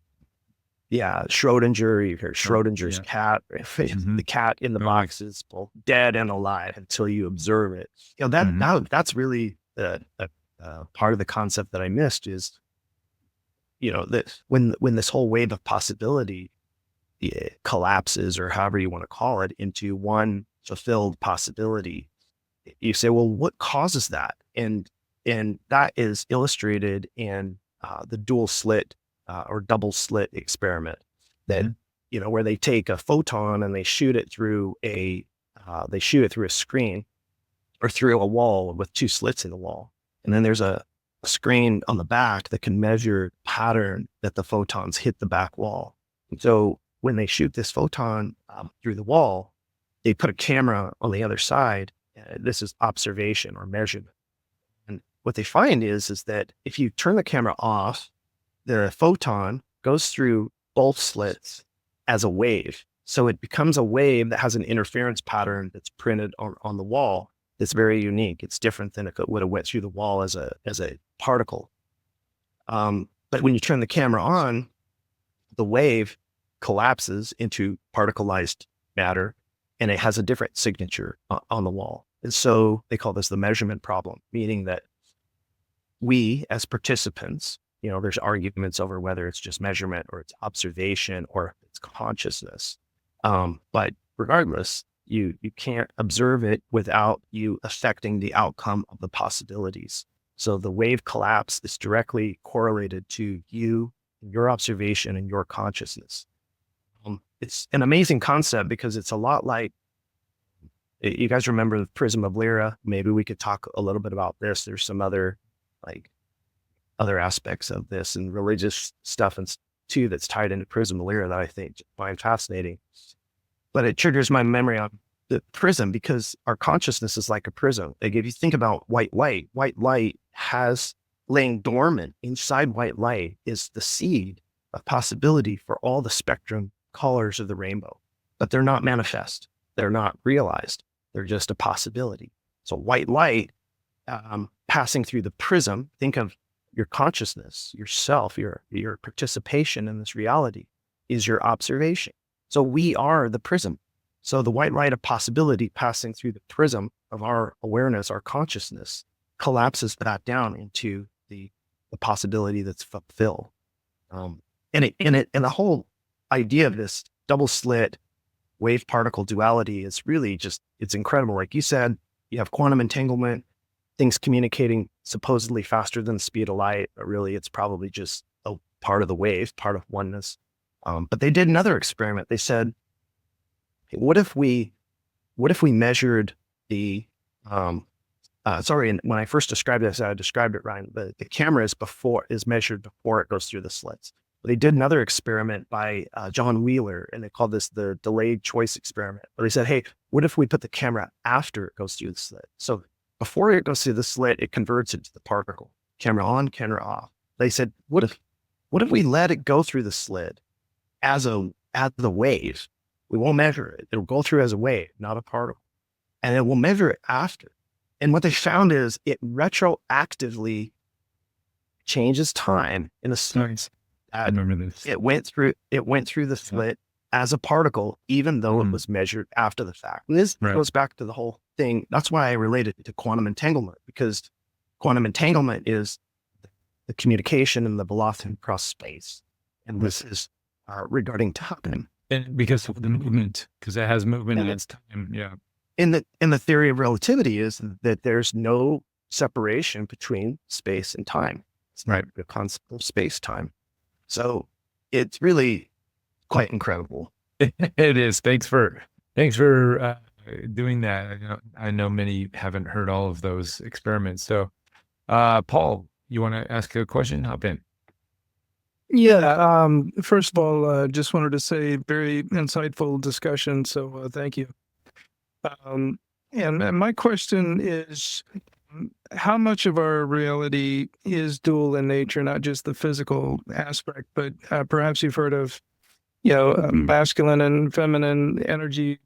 Yeah, Schrodinger. You hear Schrodinger's cat. The cat in the box is both dead and alive until you observe it. That's really part of the concept that I missed is, that when this whole wave of possibility collapses, or however you want to call it, into one fulfilled possibility, you say, well, what causes that? And that is illustrated in the dual slit or double slit experiment that, where they take a photon and they shoot it through a screen or through a wall with two slits in the wall. And then there's a screen on the back that can measure pattern that the photons hit the back wall. And so when they shoot this photon through the wall, they put a camera on the other side. This is observation or measurement. And what they find is that if you turn the camera off, the photon goes through both slits as a wave. So it becomes a wave that has an interference pattern that's printed on the wall. That's very unique. It's different than if it would have went through the wall as a particle. But when you turn the camera on, the wave collapses into particleized matter, and it has a different signature on the wall. And so they call this the measurement problem, meaning that we as participants, there's arguments over whether it's just measurement or it's observation or it's consciousness. But regardless, you can't observe it without you affecting the outcome of the possibilities. So the wave collapse is directly correlated to you, your observation, and your consciousness. It's an amazing concept because it's a lot like, you guys remember the Prism of Lyra? Maybe we could talk a little bit about this. There's some other aspects of this and religious stuff and too that's tied into Prism of Lyra that I find fascinating. But it triggers my memory on the prism because our consciousness is like a prism. Like if you think about white light has laying dormant inside white light is the seed of possibility for all the spectrum colors of the rainbow, but they're not manifest. They're not realized. They're just a possibility. So white light passing through the prism, think of your consciousness, yourself, your participation in this reality is your observation. So we are the prism. So the white light of possibility passing through the prism of our awareness, our consciousness, collapses that down into the possibility that's fulfilled. And the whole idea of this double slit wave particle duality is really just, it's incredible. Like you said, you have quantum entanglement, things communicating supposedly faster than the speed of light, but really it's probably just a part of the wave, part of oneness. But they did another experiment. They said, hey, what if we measured the, and when I first described this, I described it right. The camera is measured before it goes through the slits. But they did another experiment by John Wheeler, and they called this the delayed choice experiment. But they said, hey, what if we put the camera after it goes through the slit? So before it goes through the slit, it converts it to the particle. Camera on, camera off. They said, what if we let it go through the slit as the wave? We won't measure it. It'll go through as a wave, not a particle. And then we'll measure it after. And what they found is it retroactively changes time in a sense. I remember this. It went through the slit as a particle, even though it was measured after the fact. And this goes back to the whole thing. That's why I related it to quantum entanglement, because quantum entanglement is the communication and the velocity across space. And this is regarding time. And because of the movement, because it has movement in its time. Yeah. In the theory of relativity is that there's no separation between space and time. It's not the concept of space time. So it's really quite incredible. It is. Thanks for doing that. I know many haven't heard all of those experiments. So, Paul, you want to ask a question? Hop in. Yeah. First of all, just wanted to say very insightful discussion. So thank you. And my question is, how much of our reality is dual in nature, not just the physical aspect, but perhaps you've heard of, masculine and feminine energy,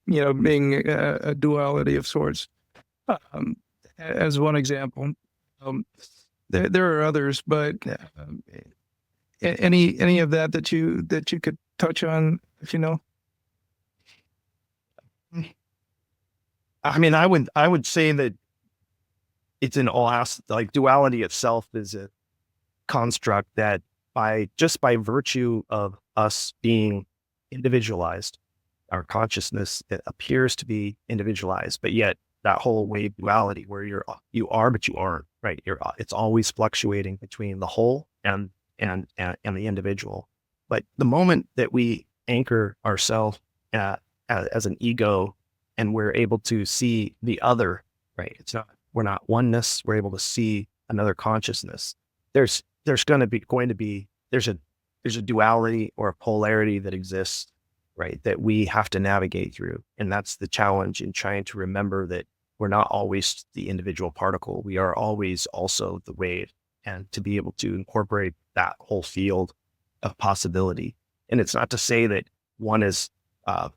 being a duality of sorts, as one example. There are others, but any of that you could touch on, if you know? I mean, I would say that it's in all aspects. Like duality itself is a construct that by virtue of us being individualized, our consciousness, it appears to be individualized, but yet that whole wave duality where you are, but you aren't, right? It's always fluctuating between the whole and the individual. But the moment that we anchor ourselves as an ego, and we're able to see the other, right? We're not oneness. We're able to see another consciousness. There's a duality or a polarity that exists, right? That we have to navigate through. And that's the challenge in trying to remember that we're not always the individual particle. We are always also the wave, and to be able to incorporate that whole field of possibility. And it's not to say that one is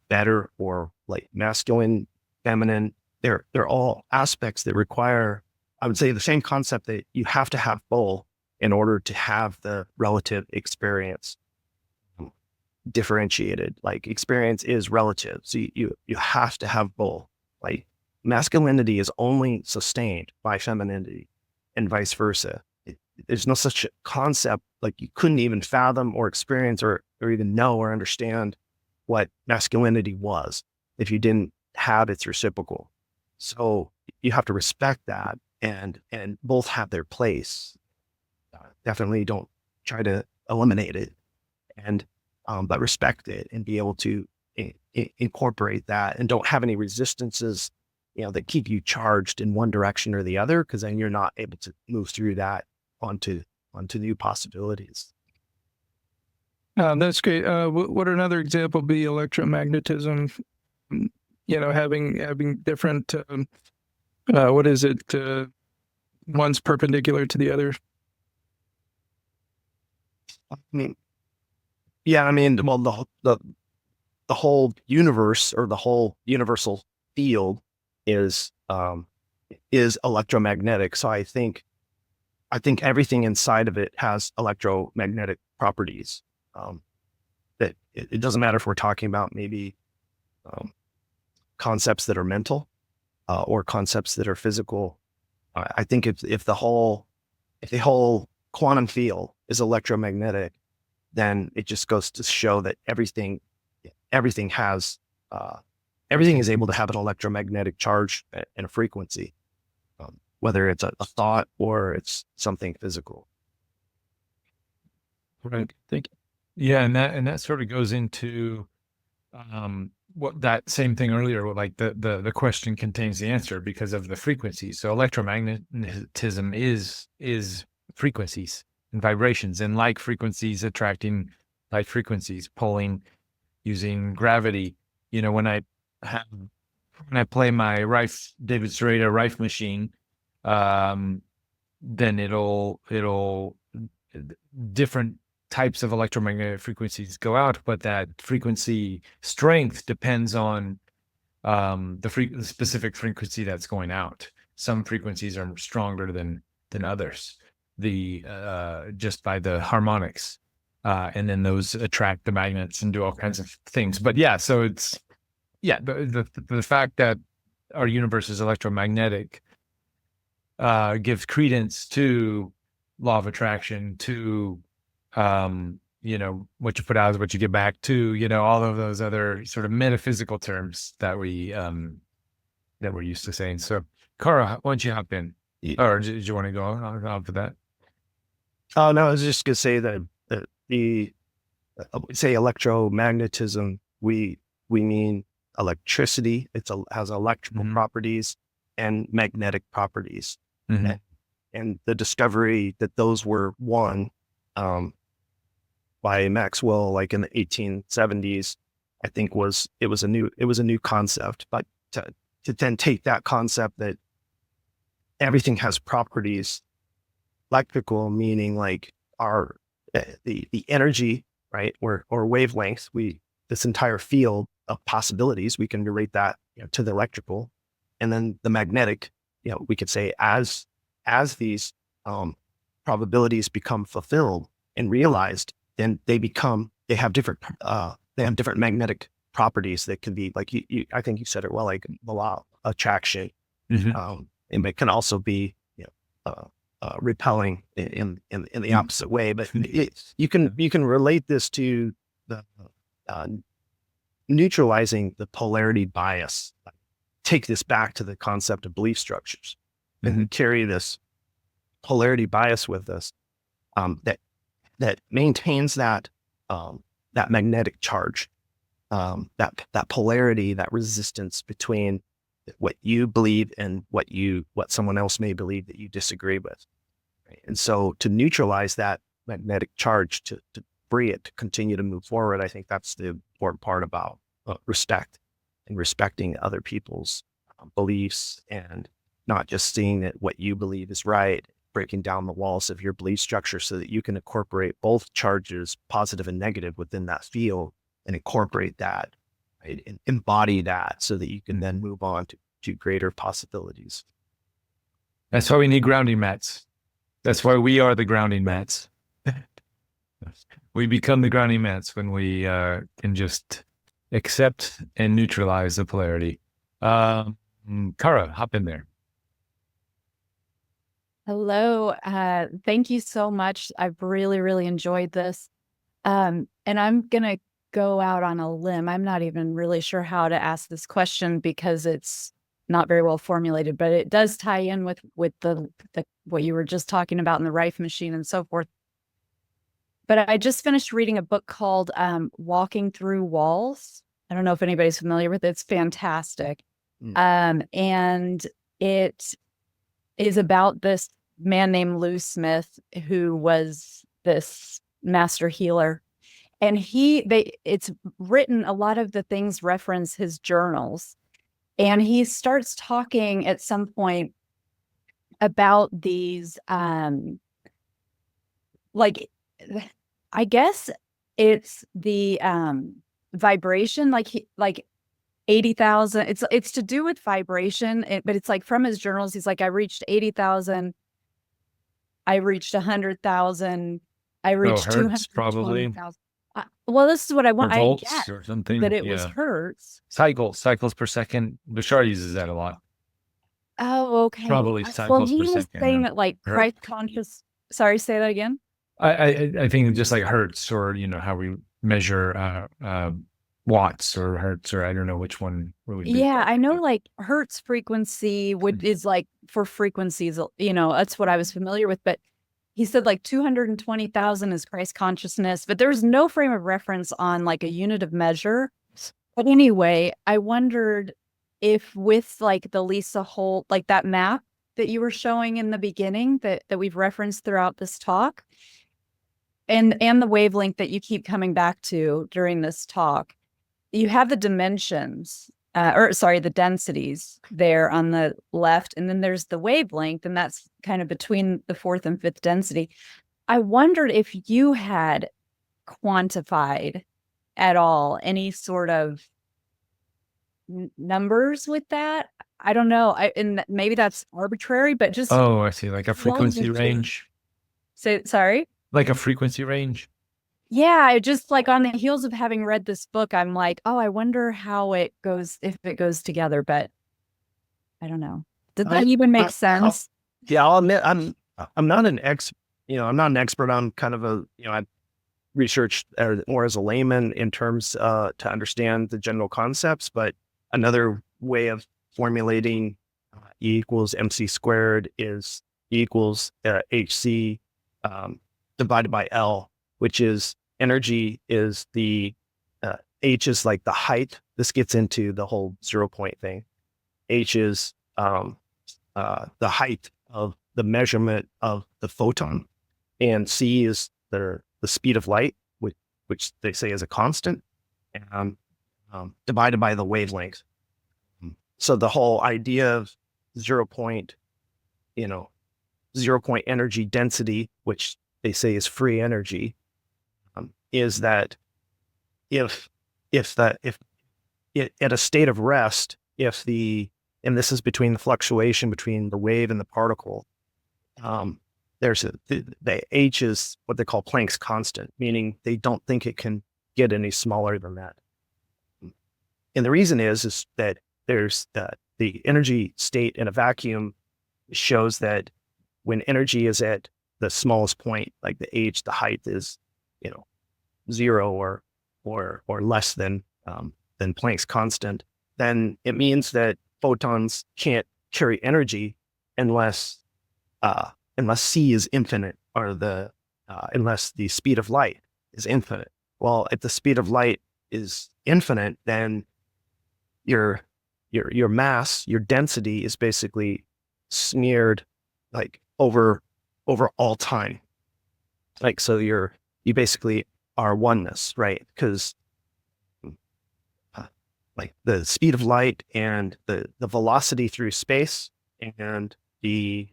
better or like masculine, feminine. They're all aspects that require, I would say, the same concept that you have to have both in order to have the relative experience. differentiated. Like experience is relative. So you have to have both. Like masculinity is only sustained by femininity and vice versa. There's no such concept, like you couldn't even fathom or experience or even know or understand what masculinity was if you didn't have its reciprocal. So you have to respect that, and both have their place. Definitely don't try to eliminate it, and but respect it and be able to incorporate that, and don't have any resistances, that keep you charged in one direction or the other, because then you're not able to move through that onto new possibilities. That's great. Would another example be electromagnetism? Having different, what is it? One's perpendicular to the other. I mean, yeah, well, the whole universe, or the whole universal field is electromagnetic. So I think everything inside of it has electromagnetic properties. That it doesn't matter if we're talking about maybe concepts that are mental or concepts that are physical. I think if the whole quantum field is electromagnetic, then it just goes to show that everything has everything is able to have an electromagnetic charge and a frequency, whether it's a thought or it's something physical. Right. Thank you. Yeah, and that sort of goes into what that same thing earlier, like the question contains the answer because of the frequency. So electromagnetism is frequencies and vibrations, and like frequencies attracting like frequencies, pulling using gravity. When I play my Rife David Sereda Rife machine, then it'll different types of electromagnetic frequencies go out, but that frequency strength depends on the specific frequency that's going out. Some frequencies are stronger than others, just by the harmonics, and then those attract the magnets and do all kinds of things. But yeah, so it's the fact that our universe is electromagnetic gives credence to law of attraction, to what you put out is what you get back, to all of those other sort of metaphysical terms that we're used to saying. So Cara, why don't you hop in? Or did you want to go on for that? Oh no, I was just gonna say that the say electromagnetism, we mean electricity. Has electrical properties and magnetic properties, and the discovery that those were one by Maxwell, like in the 1870s, I think it was a new concept. But to then take that concept that everything has properties, electrical meaning like our the energy, right, or wavelengths, this entire field of possibilities, we can relate that to the electrical, and then the magnetic, we could say as these probabilities become fulfilled and realized, then they have different magnetic properties that can be like I think you said it well, like the law of attraction, and it can also be repelling in the opposite way. But you can relate this to the neutralizing the polarity bias. Take this back to the concept of belief structures, and carry this polarity bias with us, that maintains that magnetic charge, that polarity, that resistance between what you believe and what someone else may believe that you disagree with. Right? And so to neutralize that magnetic charge, to free it, to continue to move forward, I think that's the important part about respect, and respecting other people's beliefs, and not just seeing that what you believe is right, breaking down the walls of your belief structure so that you can incorporate both charges, positive and negative, within that field, and incorporate that, right, and embody that so that you can then move on to greater possibilities. That's why we need grounding mats. That's why we are the grounding mats. We become the ground immense when we can just accept and neutralize the polarity. Kara, hop in there. Hello. Thank you so much. I've really, really enjoyed this. And I'm going to go out on a limb. I'm not even really sure how to ask this question because it's not very well formulated, but it does tie in with the what you were just talking about in the Rife machine and so forth. But I just finished reading a book called Walking Through Walls. I don't know if anybody's familiar with it. It's fantastic. And it is about this man named Lou Smith, who was this master healer. And it's written, a lot of the things reference his journals. And he starts talking at some point about these, like, I guess it's the vibration, like 80,000. It's to do with vibration, but it's like from his journals. He's like, I reached 80,000. I reached 100,000. I reached 220,000. Well, this is what I want. Or I volts get or something. that it was hertz. Cycles per second. Bashar uses that a lot. Oh, okay. Probably Well, cycles he per was second. saying that like Christ conscious. Sorry, say that again. I think just like hertz, or how we measure watts or hertz, or I don't know which one would be. Yeah, I know like hertz frequency is like for frequencies, that's what I was familiar with. But he said like 220,000 is Christ consciousness, but there's no frame of reference on like a unit of measure. But anyway, I wondered if with like the Lisa Holt, like that map that you were showing in the beginning that we've referenced throughout this talk, and the wavelength that you keep coming back to during this talk, you have the dimensions, the densities there on the left, and then there's the wavelength, and that's kind of between the fourth and fifth density. I wondered if you had quantified at all any sort of numbers with that. I don't know. And maybe that's arbitrary, but just I see, like a frequency range. Sorry? Like a frequency range. Yeah, I just like on the heels of having read this book, I'm like, oh, I wonder how it goes, if it goes together, but I don't know. Did that even make sense? I'll admit I'm not an I'm not an expert on kind of I researched more as a layman in terms to understand the general concepts, but another way of formulating E equals MC squared is E equals HC divided by L, which is energy is the H is like the height. This gets into the whole 0 point thing. H is the height of the measurement of the photon, and C is the speed of light, which they say is a constant, and divided by the wavelength. So the whole idea of 0 point, 0 point energy density, which they say is free energy, is that if at a state of rest, and this is between the fluctuation between the wave and the particle, there's the H is what they call Planck's constant, meaning they don't think it can get any smaller than that. And the reason is that there's the energy state in a vacuum shows that when energy is at the smallest point, like the H, the height is, 0 or less than Planck's constant, then it means that photons can't carry energy unless C is infinite, or unless the speed of light is infinite. Well, if the speed of light is infinite, then your mass, your density is basically smeared like over all time. Like, so you basically are oneness, right? Because like the speed of light and the velocity through space and the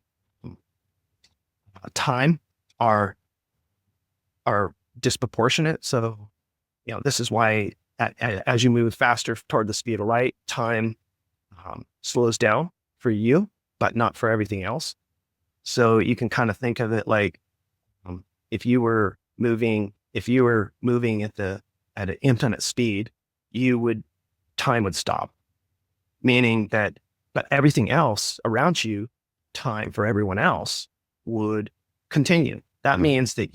time are disproportionate. So, this is why as you move faster toward the speed of light, time slows down for you, but not for everything else. So you can kind of think of it like if you were moving if you were moving at an infinite speed, time would stop, meaning that, but everything else around you, time for everyone else would continue. That means that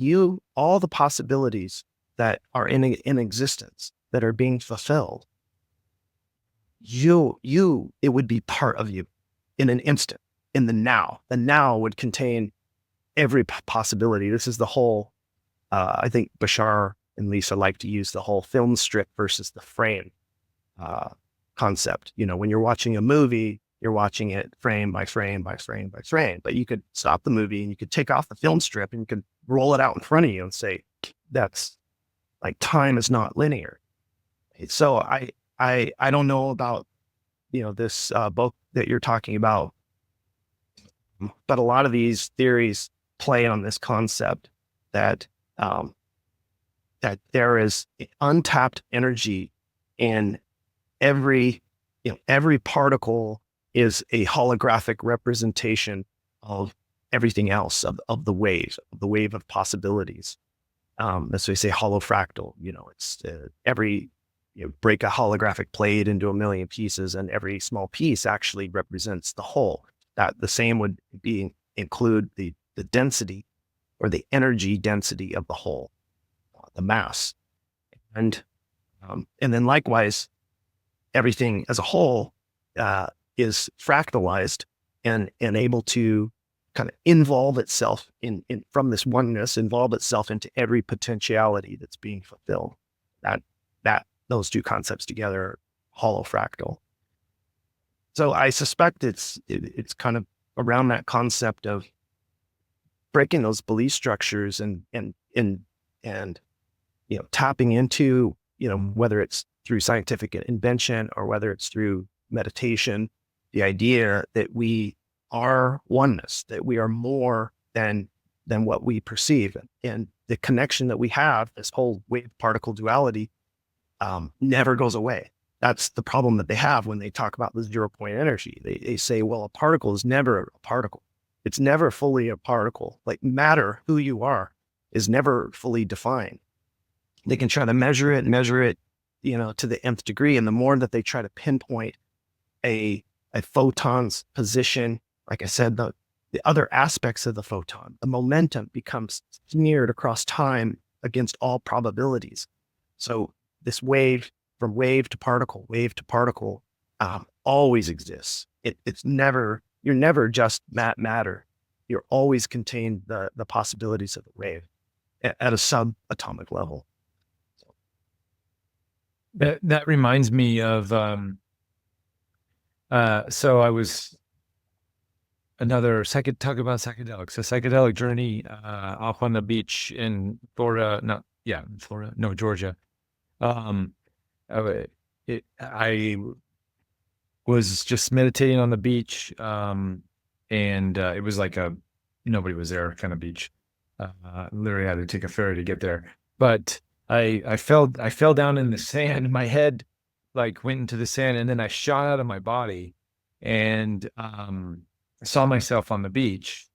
all the possibilities that are in existence that are being fulfilled, it would be part of you in an instant, in the now. The now would contain every possibility. This is the whole, I think Bashar and Lisa like to use the whole film strip versus the frame concept. When you're watching a movie, you're watching it frame by frame by frame by frame, but you could stop the movie and you could take off the film strip and you could roll it out in front of you and say, that's like, time is not linear. So I don't know about, this book that you're talking about, but a lot of these theories play on this concept that there is untapped energy in every particle is a holographic representation of everything else, of the wave of possibilities. That's why we say holofractal. It's break a holographic plate into a million pieces, and every small piece actually represents the whole. That the same would include the density or the energy density of the whole, the mass, and then likewise, everything as a whole is fractalized and able to kind of involve itself from this oneness, involve itself into every potentiality that's being fulfilled. That those two concepts together are holofractal. So I suspect it's kind of around that concept of breaking those belief structures and tapping into, whether it's through scientific invention or whether it's through meditation, the idea that we are oneness, that we are more than what we perceive, and the connection that we have, this whole wave particle duality, never goes away. That's the problem that they have when they talk about the 0 point energy. They say, well, a particle is never a particle. It's never fully a particle. Like matter, who you are, is never fully defined. They can try to measure it, to the nth degree. And the more that they try to pinpoint a photon's position, like I said, the other aspects of the photon, the momentum becomes smeared across time against all probabilities. So this wave, from wave to particle, always exists. It's never, you're never just matter. You're always contained the possibilities of the wave at a subatomic level. That reminds me of so I was talk about psychedelics, a psychedelic journey off on the beach in Florida, Georgia. I was just meditating on the beach, and it was like nobody was there kind of beach. Literally had to take a ferry to get there, but I fell down in the sand. My head like went into the sand, and then I shot out of my body, and I saw myself on the beach.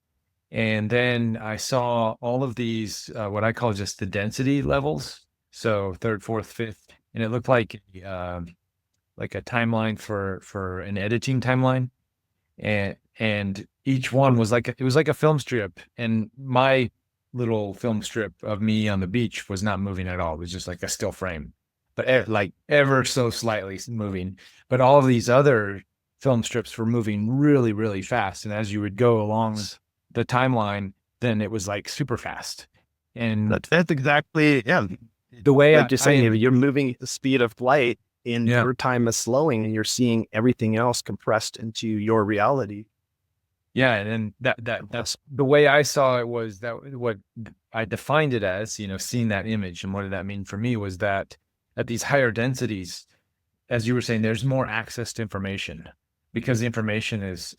And then I saw all of these, what I call just the density levels. So third, fourth, fifth, and it looked like a timeline for an editing timeline. And each one was it was like a film strip, and my little film strip of me on the beach was not moving at all. It was just like a still frame, but like ever so slightly moving. But all of these other film strips were moving really, really fast. And as you would go along the timeline, then it was like super fast. And that's exactly, the way like you're saying, you're moving at the speed of light, and your time is slowing, and you're seeing everything else compressed into your reality. Yeah, and that's the way I saw it. Was that what I defined it as? Seeing that image, and what did that mean for me was that at these higher densities, as you were saying, there's more access to information, because the information is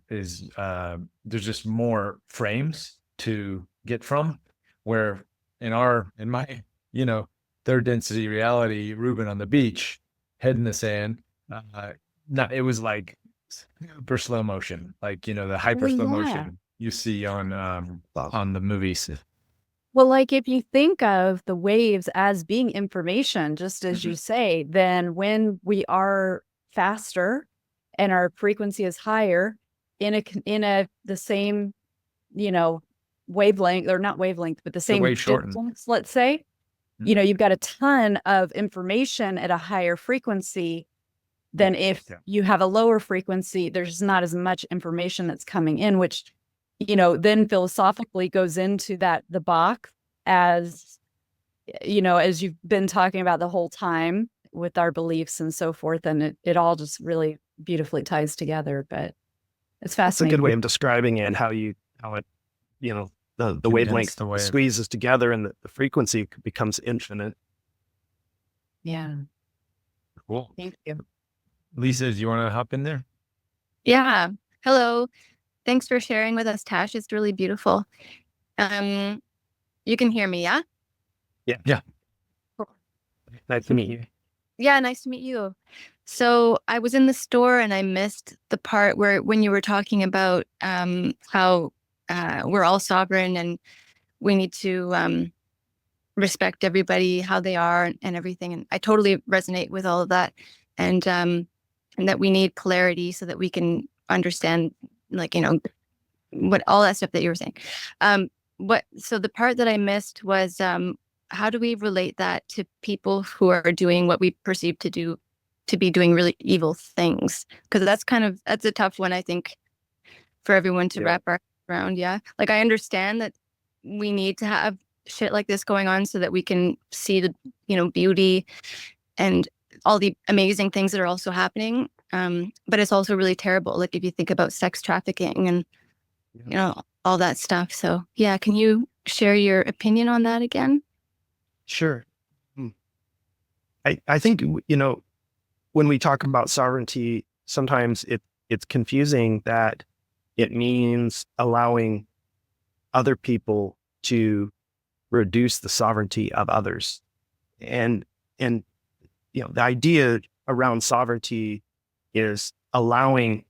there's just more frames to get from. Where in my third density reality, Ruben on the beach, head in the sand, it was like super slow motion, like the hyper slow motion you see on the movies. Well, like if you think of the waves as being information, just as you say, then when we are faster and our frequency is higher the same, wavelength, or not wavelength, but the same wave shortens. distance, let's say, you've got a ton of information at a higher frequency than if you have a lower frequency. There's not as much information that's coming in, which then philosophically goes into the box, as as you've been talking about the whole time with our beliefs and so forth, and it all just really beautifully ties together. But it's It's a fascinating. good way of describing it, how it, the wavelength the wave. squeezes together and the frequency becomes infinite. Yeah. Cool. Thank you. Lisa, do you want to hop in there? Yeah. Hello. Thanks for sharing with us, Tash. It's really beautiful. You can hear me, yeah? Yeah. Cool. Nice to meet you. Yeah, nice to meet you. So I was in the store and I missed the part when you were talking about how we're all sovereign and we need to respect everybody, how they are and everything. And I totally resonate with all of that. And that we need clarity so that we can understand, what all that stuff that you were saying. So the part that I missed was how do we relate that to people who are doing what we perceive to be doing really evil things? Because that's a tough one, I think, for everyone to wrap our around. Yeah. Like, I understand that we need to have shit like this going on so that we can see the, beauty and all the amazing things that are also happening. But it's also really terrible. Like, if you think about sex trafficking and, all that stuff. So yeah, can you share your opinion on that again? Sure. I think, when we talk about sovereignty, sometimes it's confusing that it means allowing other people to reduce the sovereignty of others. And the idea around sovereignty is allowing,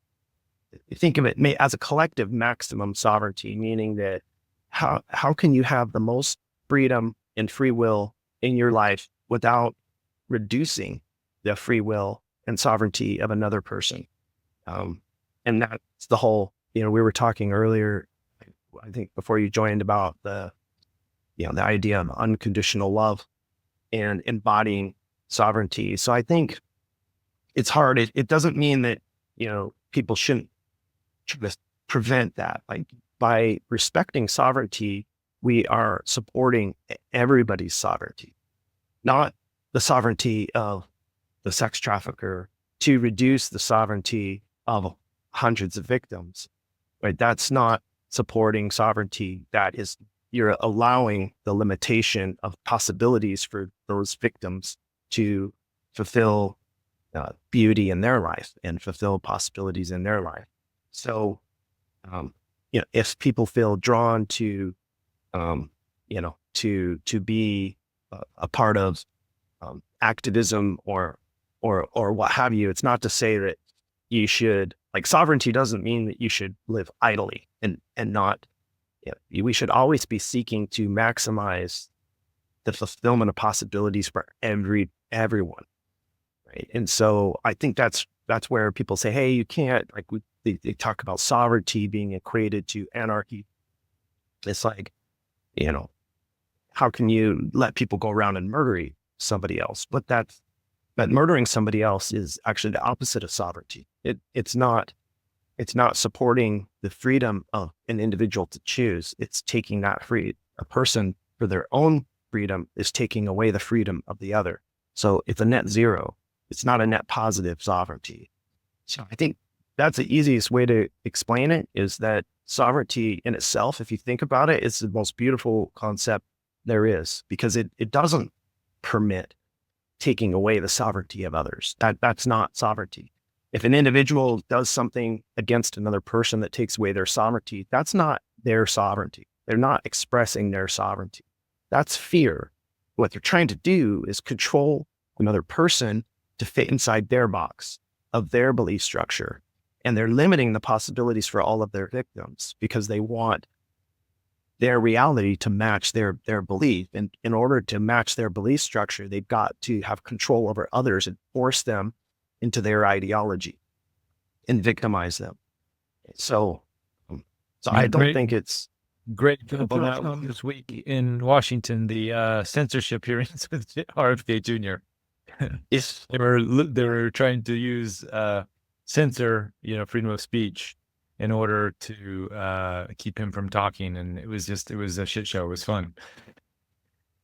think of it as a collective maximum sovereignty, meaning that how can you have the most freedom and free will in your life without reducing the free will and sovereignty of another person? And that's the whole, we were talking earlier, I think before you joined, about the idea of unconditional love and embodying sovereignty. So I think it's hard. It doesn't mean that, people shouldn't try to prevent that. Like, by respecting sovereignty, we are supporting everybody's sovereignty, not the sovereignty of the sex trafficker to reduce the sovereignty of hundreds of victims, right? That's not supporting sovereignty. That is, you're allowing the limitation of possibilities for those victims to fulfill beauty in their life and fulfill possibilities in their life. So, if people feel drawn to, to be a part of activism or what have you, it's not to say that you should, like, sovereignty doesn't mean that you should live idly and not, we should always be seeking to maximize the fulfillment of possibilities for everyone. Right. And so I think that's where people say, hey, you can't, like, they talk about sovereignty being equated to anarchy. It's like, how can you let people go around and murder somebody else? But murdering somebody else is actually the opposite of sovereignty. It's not supporting the freedom of an individual to choose. It's taking that a person for their own freedom is taking away the freedom of the other. So it's a net zero. It's not a net positive sovereignty. So I think that's the easiest way to explain it, is that sovereignty in itself, if you think about it, is the most beautiful concept there is, because it doesn't permit taking away the sovereignty of others. That's not sovereignty. If an individual does something against another person that takes away their sovereignty, that's not their sovereignty. They're not expressing their sovereignty. That's fear. What they're trying to do is control another person to fit inside their box of their belief structure. And they're limiting the possibilities for all of their victims because they want their reality to match their belief. And in order to match their belief structure, they've got to have control over others and force them into their ideology and victimize them. So, I don't think it's great example out this week in Washington, the censorship hearings with RFK Jr. it's They were trying to use censor, freedom of speech in order to keep him from talking, and it was a shit show. It was fun,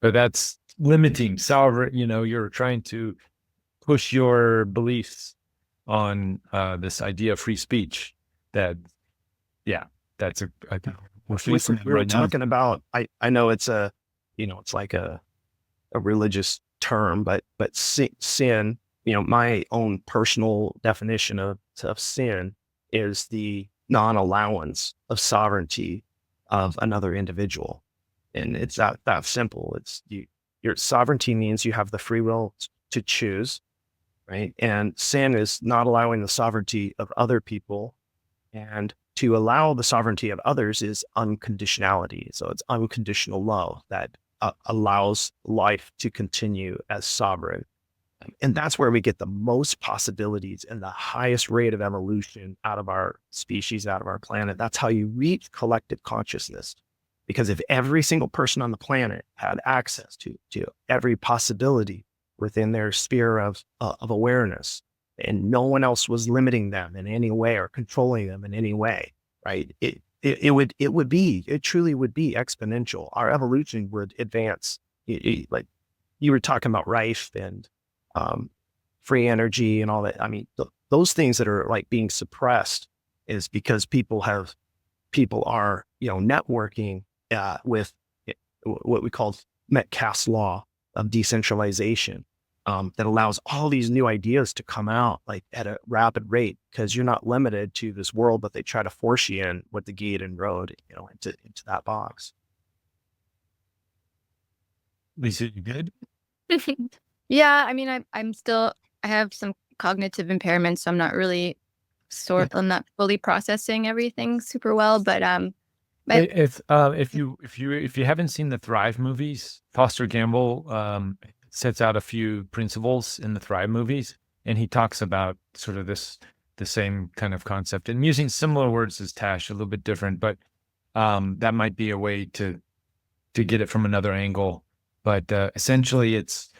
but that's limiting sovereign. You're trying to push your beliefs on this idea of free speech. That's I think we were talking about. I know it's it's like a religious term, but sin. My own personal definition of sin is the non-allowance of sovereignty of another individual, and it's that simple. It's your sovereignty means you have the free will to choose, right? And sin is not allowing the sovereignty of other people, and to allow the sovereignty of others is unconditionality. So it's unconditional love that allows life to continue as sovereign. And that's where we get the most possibilities and the highest rate of evolution out of our species, out of our planet. That's how you reach collective consciousness. Because if every single person on the planet had access to every possibility within their sphere of awareness, and no one else was limiting them in any way or controlling them in any way, right? It truly would be exponential. Our evolution would advance. Like you were talking about Rife and free energy and all that. I mean, those things that are like being suppressed is because people are, networking with what we call Metcalfe's law of decentralization. That allows all these new ideas to come out like at a rapid rate, because you're not limited to this world, but they try to force you in with the gate and road, into that box. Lisa, you good? Yeah, I mean, I have some cognitive impairments, so I'm not really I'm not fully processing everything super well, but If you haven't seen the Thrive movies, Foster Gamble sets out a few principles in the Thrive movies, and he talks about sort of the same kind of concept, and using similar words as Tash, a little bit different, but that might be a way to get it from another angle. But essentially, it's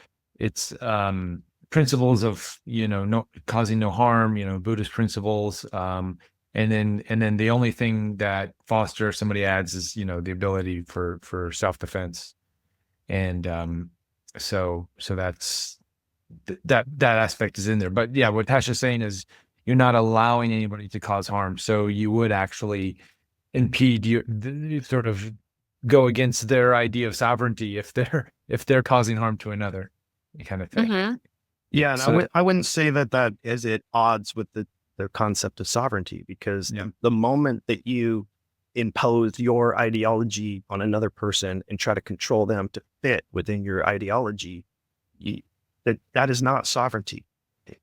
principles of no causing no harm, Buddhist principles, and then the only thing that somebody adds is the ability for self-defense, and so that's that aspect is in there. But yeah, what Tash is saying is you're not allowing anybody to cause harm, so you would actually impede you sort of go against their idea of sovereignty if they're causing harm to another, kind of thing. mm-hmm. Yeah, and So I wouldn't say that is at odds with the concept of sovereignty, because the moment that you impose your ideology on another person and try to control them to fit within your ideology, that is not sovereignty.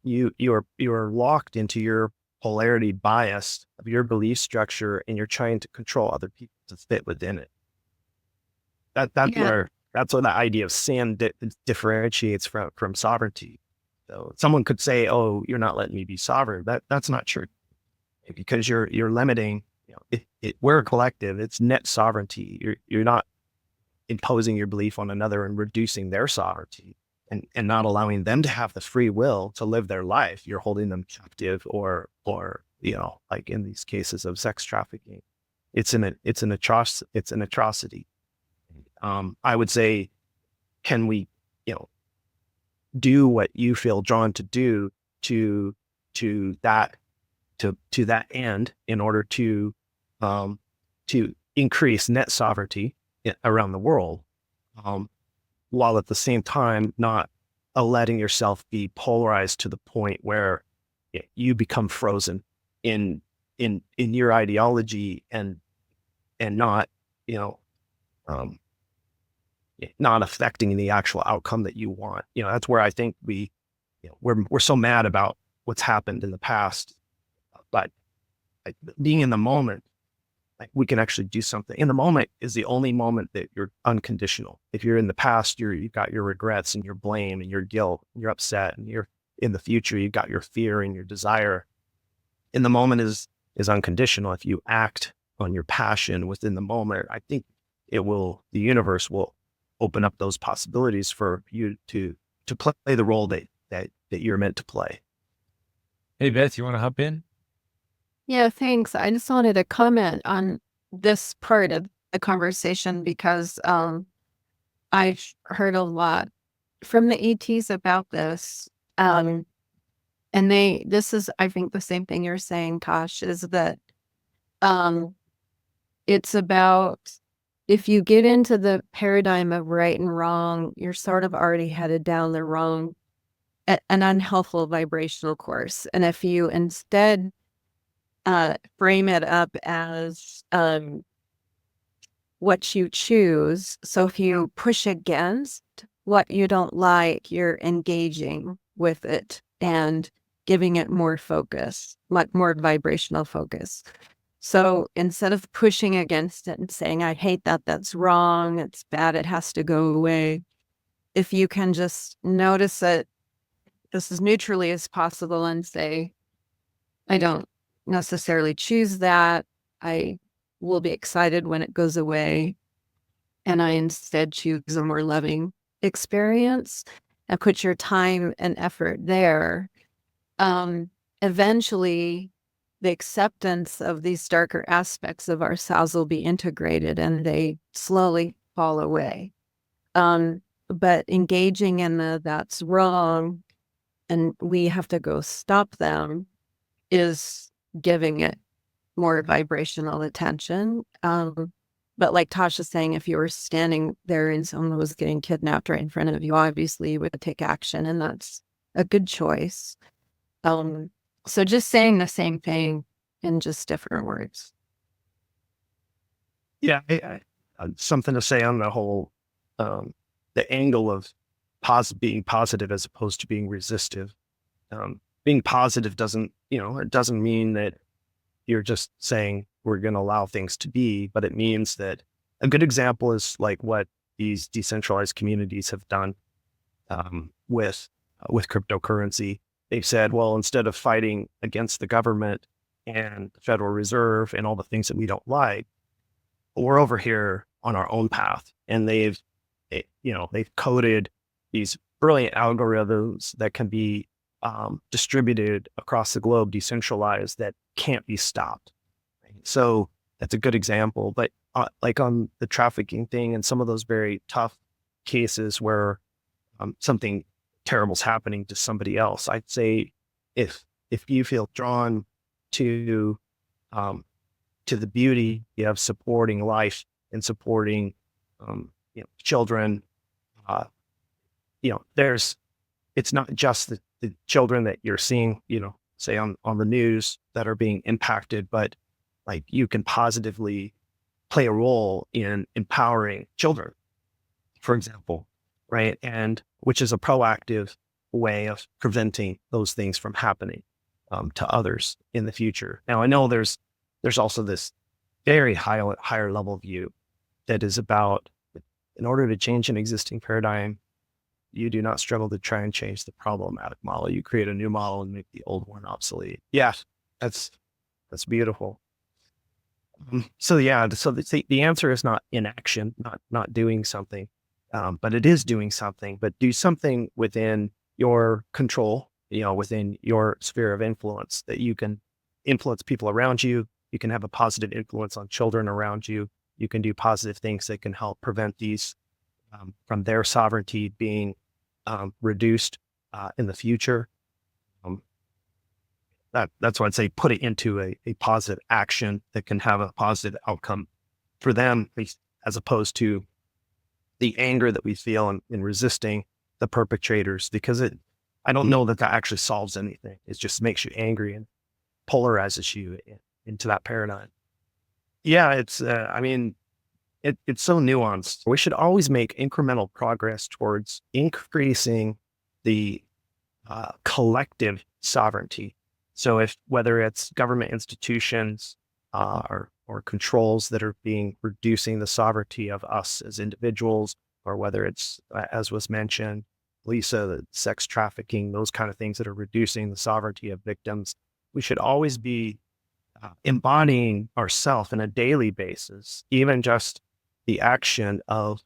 You are locked into your polarity bias of your belief structure, and you're trying to control other people to fit within it. That's where the idea of sin differentiates from sovereignty. So someone could say, "Oh, you're not letting me be sovereign." That's not true, because you're limiting. We're a collective. It's net sovereignty. You're not imposing your belief on another and reducing their sovereignty, and not allowing them to have the free will to live their life. You're holding them captive, or like in these cases of sex trafficking, it's an atrocity. I would say, can we, do what you feel drawn to do to that end in order to increase net sovereignty around the world, while at the same time not letting yourself be polarized to the point where you become frozen in your ideology and not not affecting the actual outcome that you want. That's where I think we're so mad about what's happened in the past, but being in the moment like we can actually do something. In the moment is the only moment that you're unconditional. If you're in the past, you've got your regrets and your blame and your guilt, and you're upset, and you're in the future, you've got your fear and your desire. In the moment is unconditional. If you act on your passion within the moment, I think the universe will open up those possibilities for you to play the role that you're meant to play. Hey, Beth, you want to hop in? Yeah, thanks. I just wanted to comment on this part of the conversation because I've heard a lot from the ETs about this. And this is, I think, the same thing you're saying, Tosh, is that it's about if you get into the paradigm of right and wrong, you're sort of already headed down the wrong, an unhelpful vibrational course. And if you instead frame it up as what you choose. So if you push against what you don't like, you're engaging with it and giving it more focus, much more vibrational focus. So instead of pushing against it and saying, I hate that, that's wrong, it's bad, it has to go away, if you can just notice it just as neutrally as possible and say, I don't necessarily choose that. I will be excited when it goes away. And I instead choose a more loving experience and put your time and effort there. Eventually, the acceptance of these darker aspects of ourselves will be integrated and they slowly fall away. But engaging in that's wrong and we have to go stop them is giving it more vibrational attention. But like Tasha was saying, if you were standing there and someone was getting kidnapped right in front of you, obviously you would take action, and that's a good choice. So just saying the same thing in just different words. Yeah, something to say on the whole, the angle of being positive as opposed to being resistive. Being positive doesn't mean that you're just saying we're going to allow things to be, but it means that a good example is like what these decentralized communities have done with cryptocurrency. They've said, well, instead of fighting against the government and the Federal Reserve and all the things that we don't like, we're over here on our own path. And they've coded these brilliant algorithms that can be distributed across the globe, decentralized, that can't be stopped. So that's a good example. But like on the trafficking thing and some of those very tough cases where something terrible's happening to somebody else, I'd say if you feel drawn to the beauty of supporting life and supporting children, it's not just the children that you're seeing, say on the news that are being impacted, but like you can positively play a role in empowering children, for example, right? And which is a proactive way of preventing those things from happening to others in the future. Now, I know there's also this very higher level view that is about, in order to change an existing paradigm, you do not struggle to try and change the problematic model. You create a new model and make the old one obsolete. Yeah, that's beautiful. So the answer is not inaction, not doing something, but it is doing something. But do something within your control, within your sphere of influence, that you can influence people around you. You can have a positive influence on children around you. You can do positive things that can help prevent these from their sovereignty being reduced in the future. That's why I'd say put it into a positive action that can have a positive outcome for them, as opposed to the anger that we feel in resisting the perpetrators, because I don't know that actually solves anything. It just makes you angry and polarizes you into that paradigm. Yeah, it's so nuanced. We should always make incremental progress towards increasing the collective sovereignty. So whether it's government institutions or or controls that are being reducing the sovereignty of us as individuals, or whether it's, as was mentioned, Lisa, the sex trafficking, those kind of things that are reducing the sovereignty of victims. We should always be embodying ourselves on a daily basis, even just the action of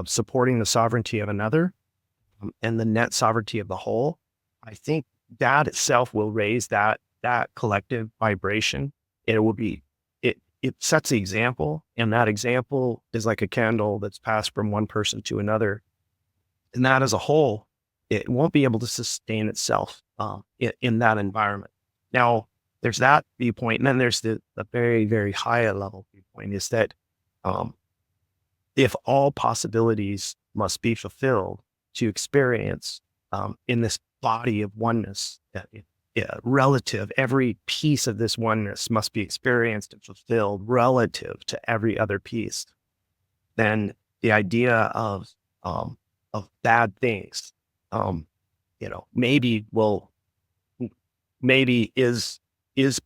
supporting the sovereignty of another and the net sovereignty of the whole. I think that itself will raise that collective vibration. It will be, it sets the example, and that example is like a candle that's passed from one person to another. And that as a whole, it won't be able to sustain itself in that environment. Now, there's that viewpoint, and then there's the very, very high level viewpoint is that if all possibilities must be fulfilled to experience in this body of oneness, relative, every piece of this oneness must be experienced and fulfilled relative to every other piece, then the idea of bad things, maybe is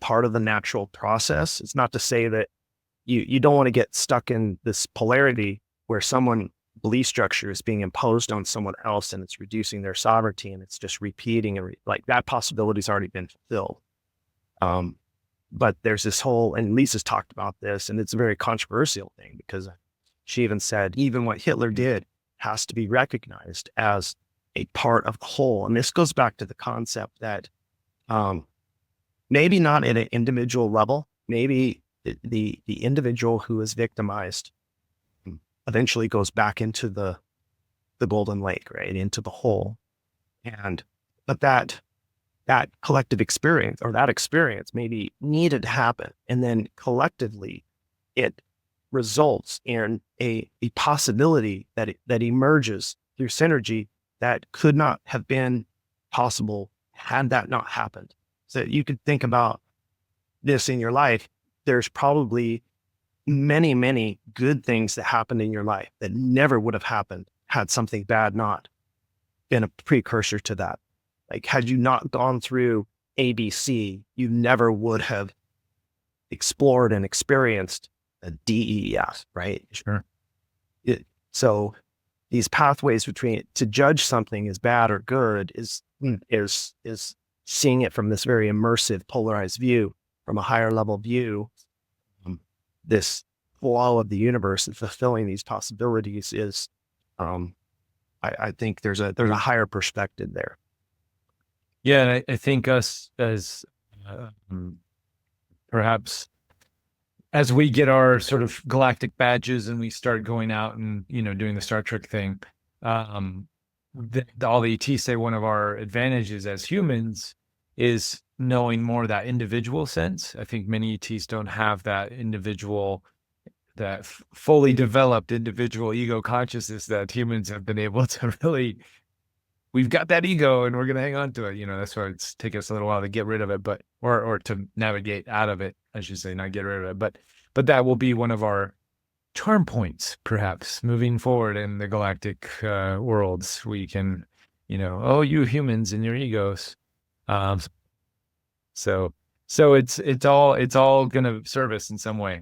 part of the natural process. It's not to say that you don't want to get stuck in this polarity where someone belief structure is being imposed on someone else and it's reducing their sovereignty and it's just repeating and like that possibility's already been fulfilled. But there's this whole, and Lisa's talked about this, and it's a very controversial thing because she even said, even what Hitler did has to be recognized as a part of the whole. And this goes back to the concept that maybe not at an individual level, maybe the individual who is victimized eventually goes back into the golden lake, right? Into the whole. But that collective experience, or that experience maybe needed to happen. And then collectively it results in a possibility that emerges through synergy that could not have been possible had that not happened. So you could think about this in your life. There's probably many, many good things that happened in your life that never would have happened had something bad not been a precursor to that. Like, had you not gone through ABC, you never would have explored and experienced a DEF, right? Sure. So these pathways between to judge something as bad or good is seeing it from this very immersive, polarized view, from a higher level view. This flow of the universe and fulfilling these possibilities is, I think there's a higher perspective there. Yeah, and I think us as perhaps as we get our sort of galactic badges and we start going out and doing the Star Trek thing, all the ETs say one of our advantages as humans is knowing more that individual sense. I think many ETs don't have that individual, that fully developed individual ego consciousness that humans have been able to really. We've got that ego and we're going to hang on to it. That's why it's taken us a little while to get rid of it, or to navigate out of it, I should say, not get rid of it. But that will be one of our charm points, perhaps, moving forward in the galactic worlds. We can, oh, you humans and your egos. So it's all going to serve us in some way.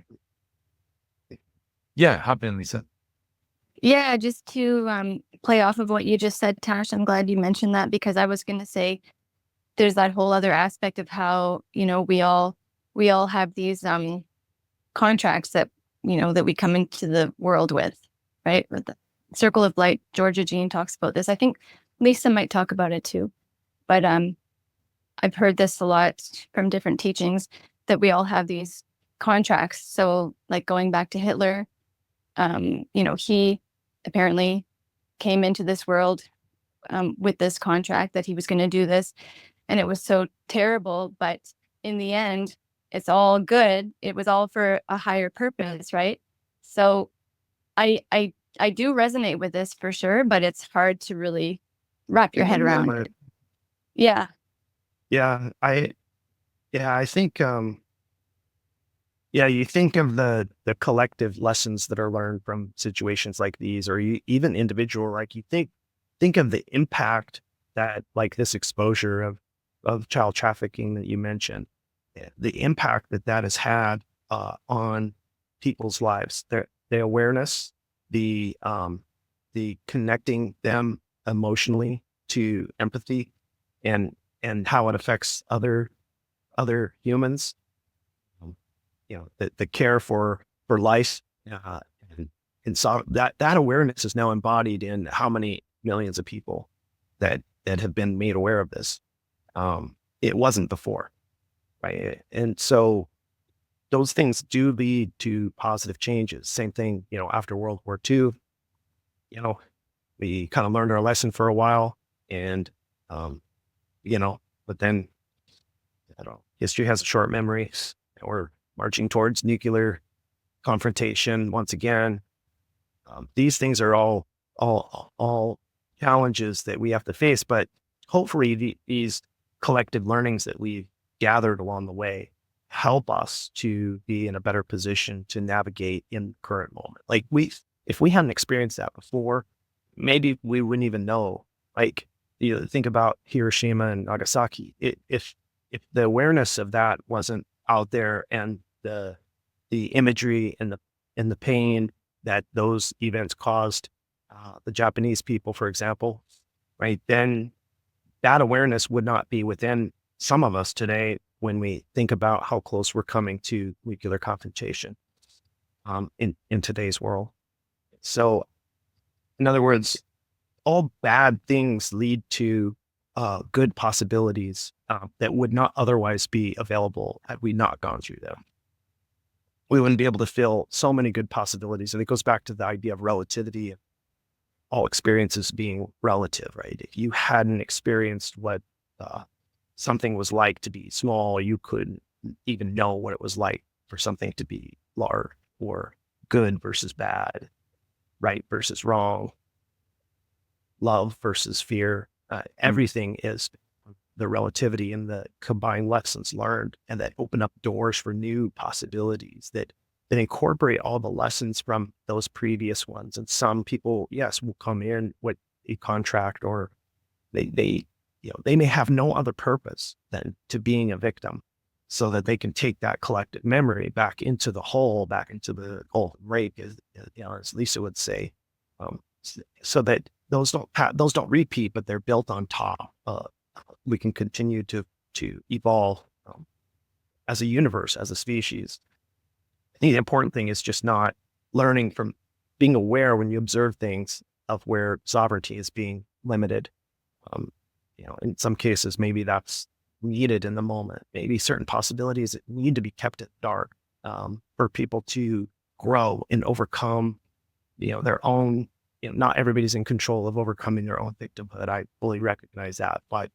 Yeah, hop in, Lisa. Yeah, just to play off of what you just said, Tash, I'm glad you mentioned that, because I was going to say there's that whole other aspect of how, we all have these contracts that, that we come into the world with, right? With the circle of light, Georgia Jean talks about this. I think Lisa might talk about it too, but I've heard this a lot from different teachings that we all have these contracts. So like going back to Hitler, he apparently came into this world with this contract that he was going to do this, and it was so terrible, but in the end it's all good. It was all for a higher purpose, right? So I do resonate with this for sure, but it's hard to really wrap your head around it. I think you think of the collective lessons that are learned from situations like these, or even individual, like you think of the impact that, like, this exposure of child trafficking that you mentioned, the impact that has had on people's lives. The awareness, the connecting them emotionally to empathy, and how it affects other humans. The care for life, and so that awareness is now embodied in how many millions of people that have been made aware of this. It wasn't before, right? And so those things do lead to positive changes. Same thing, after World War II, we kind of learned our lesson for a while, and but then I don't know, history has a short memory. We're marching towards nuclear confrontation once again. These things are all challenges that we have to face, but hopefully these collective learnings that we've gathered along the way help us to be in a better position to navigate in the current moment. Like if we hadn't experienced that before, maybe we wouldn't even know. Like, think about Hiroshima and Nagasaki. If the awareness of that wasn't out there, and the imagery and the pain that those events caused the Japanese people, for example, right, then that awareness would not be within some of us today when we think about how close we're coming to nuclear confrontation in today's world. So, in other words, all bad things lead to good possibilities that would not otherwise be available had we not gone through them. We wouldn't be able to feel so many good possibilities. And it goes back to the idea of relativity, and all experiences being relative, right? If you hadn't experienced what something was like to be small, you couldn't even know what it was like for something to be large, or good versus bad, right versus wrong, love versus fear. Everything is the relativity and the combined lessons learned, and that open up doors for new possibilities that incorporate all the lessons from those previous ones. And some people, yes, will come in with a contract, or they may have no other purpose than to being a victim, so that they can take that collective memory back into the whole, back into the golden rape, as Lisa would say, so that those don't repeat, but they're built on top. We can continue to evolve as a universe, as a species. I think the important thing is just not learning from being aware when you observe things of where sovereignty is being limited. In some cases, maybe that's needed in the moment. Maybe certain possibilities that need to be kept at dark for people to grow and overcome, their own. Not everybody's in control of overcoming their own victimhood. I fully recognize that, but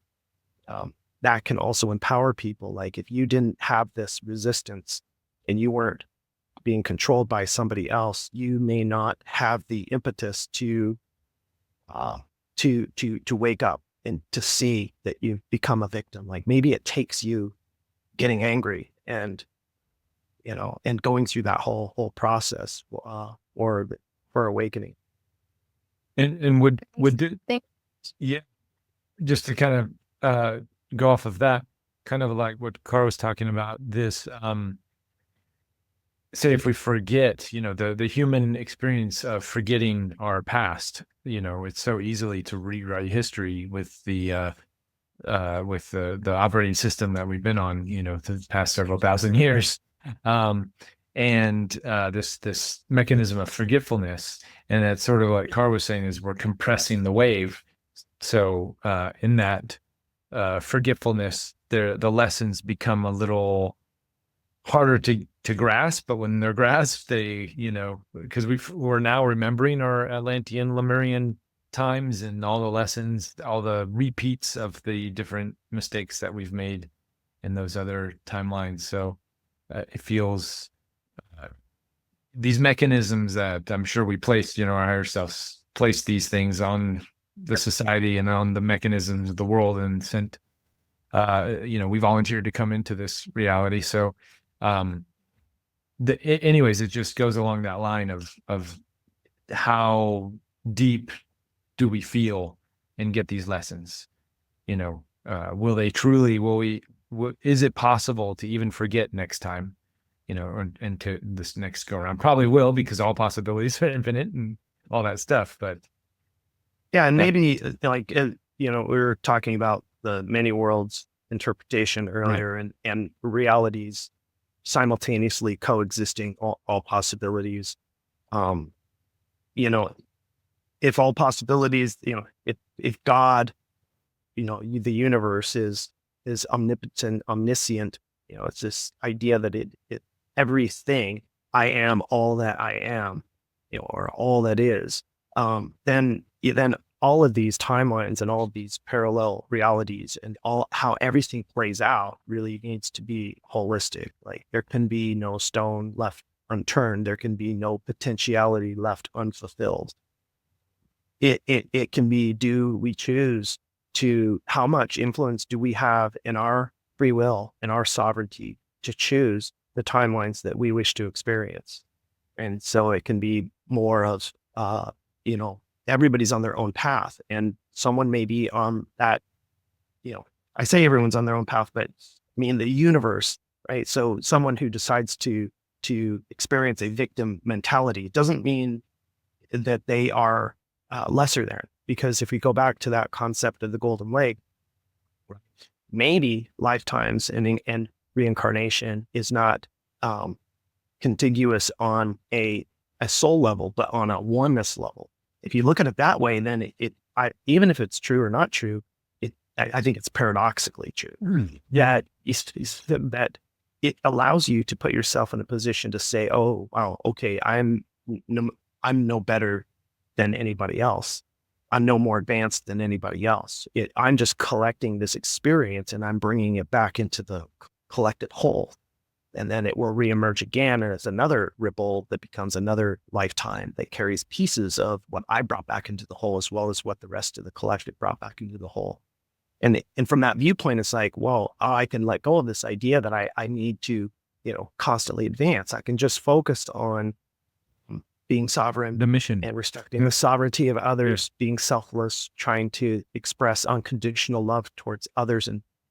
that can also empower people. Like, if you didn't have this resistance and you weren't being controlled by somebody else, you may not have the impetus to wake up and to see that you've become a victim. Like, maybe it takes you getting angry and going through that whole process or for awakening. And yeah, just to kind of go off of that, kind of like what Carl was talking about, this say if we forget, the human experience of forgetting our past, it's so easily to rewrite history with the operating system that we've been on, the past several thousand years. And this mechanism of forgetfulness, and that's sort of like Carl was saying, is we're compressing the wave. So in that forgetfulness, the lessons become a little harder to grasp. But when they're grasped, they, because we're now remembering our Atlantean, Lemurian times and all the lessons, all the repeats of the different mistakes that we've made in those other timelines. So it feels these mechanisms that I'm sure we placed, our higher selves placed these things on the society and on the mechanisms of the world, and sent, we volunteered to come into this reality. So, anyways, it just goes along that line of how deep do we feel and get these lessons? Will they truly? Is it possible to even forget next time? or into this next go around. Probably will, because all possibilities are infinite and all that stuff. But yeah, and maybe we were talking about the many worlds interpretation earlier, and realities simultaneously coexisting, all possibilities. If all possibilities, if God, the universe is omnipotent, omniscient, it's this idea that it everything, I am all that I am, or all that is, then all of these timelines and all of these parallel realities and all how everything plays out really needs to be holistic. Like, there can be no stone left unturned. There can be no potentiality left unfulfilled. It can be, do we choose to, how much influence do we have in our free will and our sovereignty to choose the timelines that we wish to experience? And so it can be more of, everybody's on their own path, and someone may be on that, I say everyone's on their own path, but I mean the universe, right? So someone who decides to experience a victim mentality doesn't mean that they are lesser than, because if we go back to that concept of the golden lake, maybe lifetimes and reincarnation is not contiguous on a soul level, but on a oneness level. If you look at it that way, then even if it's true or not true, I think it's paradoxically true. That it allows you to put yourself in a position to say, oh, wow, okay, I'm no better than anybody else. I'm no more advanced than anybody else. I'm just collecting this experience and I'm bringing it back into the collected whole. And then it will reemerge again, and it's another ripple that becomes another lifetime that carries pieces of what I brought back into the whole, as well as what the rest of the collective brought back into the whole. And from that viewpoint, it's like, well, I can let go of this idea that I need to, constantly advance. I can just focus on being sovereign, the mission, and respecting the sovereignty of others, being selfless, trying to express unconditional love towards others,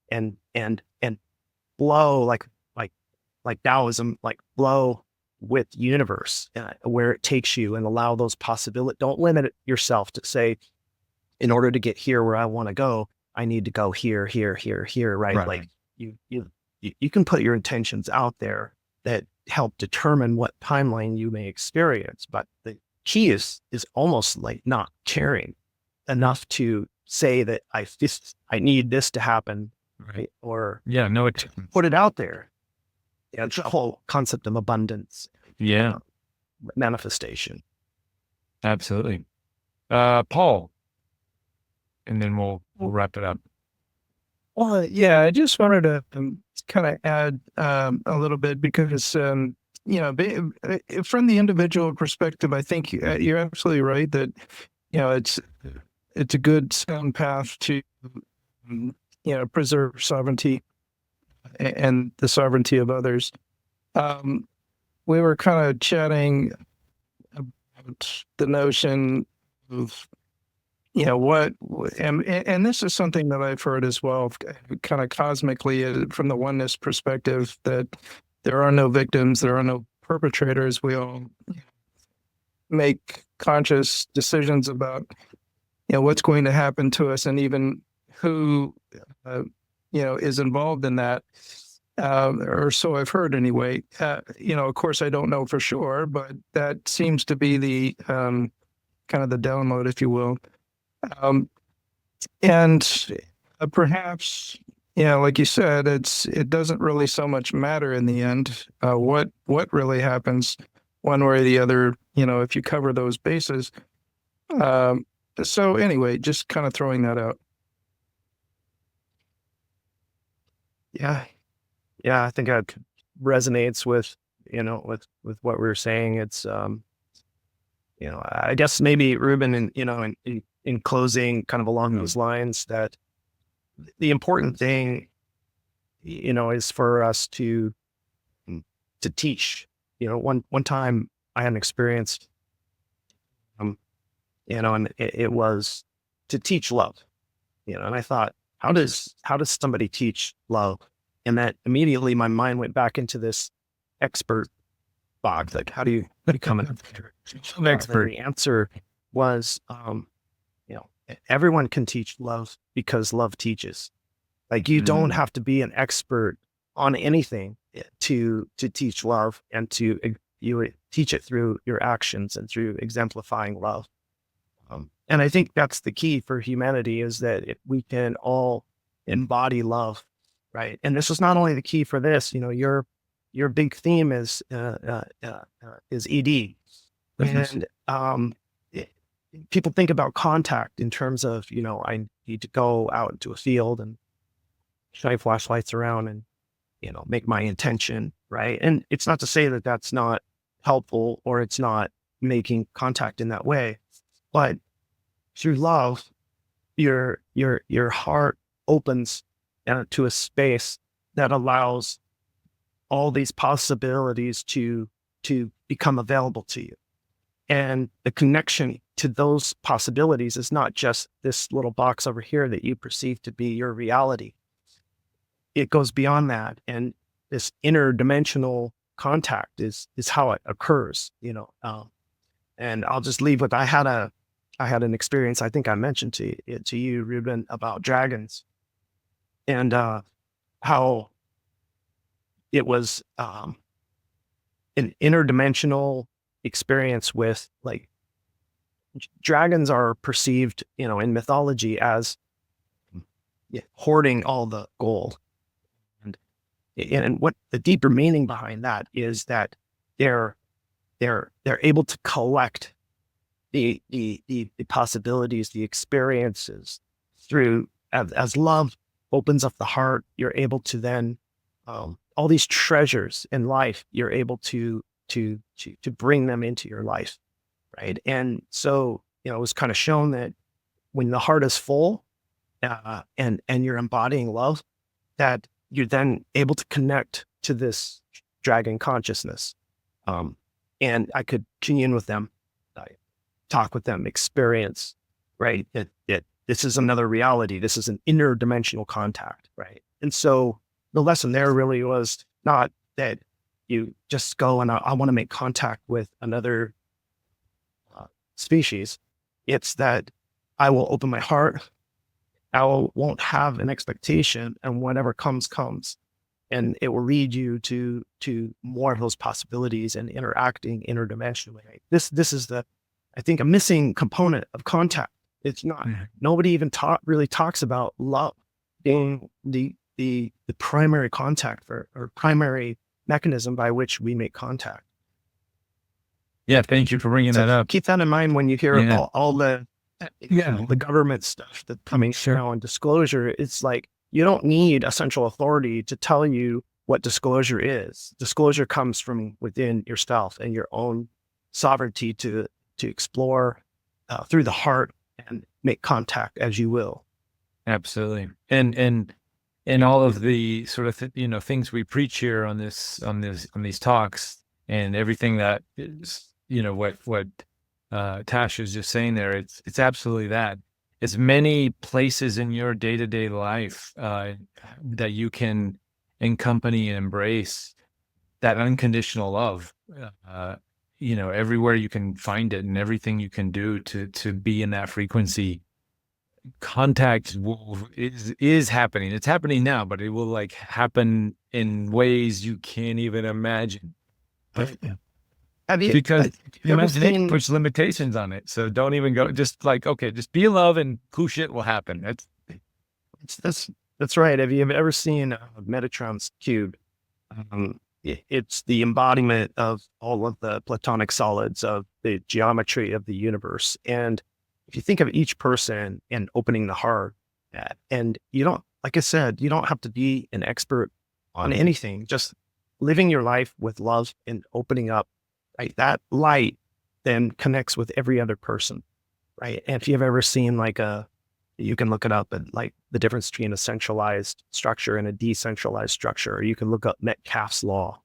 and flow like Taoism, like flow with universe, where it takes you, and allow those possibilities. Don't limit yourself to say, in order to get here where I want to go, I need to go here, here, here, here, right? Like you can put your intentions out there that help determine what timeline you may experience. But the key is almost like not caring enough to say that I need this to happen, right? Or put it out there. Yeah, it's the whole concept of abundance. Yeah. Manifestation. Absolutely. Paul, and then we'll wrap it up. Well, yeah, I just wanted to kind of add a little bit, because, from the individual perspective, I think you're absolutely right that, it's a good sound path to, preserve sovereignty and the sovereignty of others. We were kind of chatting about the notion of, and this is something that I've heard as well, kind of cosmically, from the oneness perspective, that there are no victims, there are no perpetrators. We all make conscious decisions about, what's going to happen to us, and even who, is involved in that. Or so I've heard anyway. Of course, I don't know for sure, but that seems to be the kind of the download, if you will. And perhaps, like you said, it doesn't really so much matter in the end what really happens one way or the other, if you cover those bases. So anyway, just kind of throwing that out. Yeah, I think that resonates with with what we were saying. It's I guess maybe Ruben, in closing, kind of along those lines, that the important thing, is for us to teach. One time I had an experience, and it was to teach love, and I thought, how does somebody teach love? And that immediately my mind went back into this expert, Bob, like how do you become an expert? The answer was, everyone can teach love because love teaches. Like you don't have to be an expert on anything to teach love, and you teach it through your actions and through exemplifying love. And I think that's the key for humanity, is that we can all embody love, right? And this is not only the key for this. Your big theme is ED, and people think about contact in terms of, I need to go out into a field and shine flashlights around and, make my intention, right? And it's not to say that that's not helpful or it's not making contact in that way, but through love, your heart opens to a space that allows all these possibilities to become available to you. And the connection to those possibilities is not just this little box over here that you perceive to be your reality. It goes beyond that. And this interdimensional contact is how it occurs, and I'll just leave with, I had an experience, I think I mentioned to you, Ruben, about dragons, and how it was an interdimensional experience with, like, dragons are perceived, in mythology as hoarding all the gold. And what the deeper meaning behind that is that they're able to collect the possibilities, the experiences through, as love opens up the heart, you're able to then, all these treasures in life, you're able to bring them into your life, right? And so, it was kind of shown that when the heart is full, and you're embodying love, that you're then able to connect to this dragon consciousness. And I could commune with them, talk with them, experience, right? This is another reality. This is an interdimensional contact, right? And so the lesson there really was not that you just go and I want to make contact with another species. It's that I will open my heart. Won't have an expectation, and whatever comes, and it will lead you to more of those possibilities and interacting interdimensionally. This is I think, a missing component of contact. It's not, nobody even really talks about love being the primary contact or primary mechanism by which we make contact. Yeah, thank you for bringing that up. Keep that in mind when you hear all the the government stuff that's coming now in disclosure. It's like, you don't need a central authority to tell you what disclosure is. Disclosure comes from within yourself and your own sovereignty to explore through the heart and make contact as you will. Absolutely. And all of the sort of things we preach here on these talks, and everything that is, what Tash is just saying there, it's absolutely that. As many places in your day-to-day life that you can accompany and embrace that unconditional love, everywhere you can find it, and everything you can do to be in that frequency. Contact is happening. It's happening now, but it will happen in ways you can't even imagine. Because imagination puts limitations on it. So don't even go, just just be in love and cool shit will happen. That's right. Have you ever seen Metatron's cube? It's the embodiment of all of the Platonic solids of the geometry of the universe. And if you think of each person and opening the heart, and you don't, like I said, you don't have to be an expert on anything, just living your life with love and opening up, right? That light then connects with every other person, right? And if you've ever seen you can look it up, and the difference between a centralized structure and a decentralized structure, or you can look up Metcalfe's law.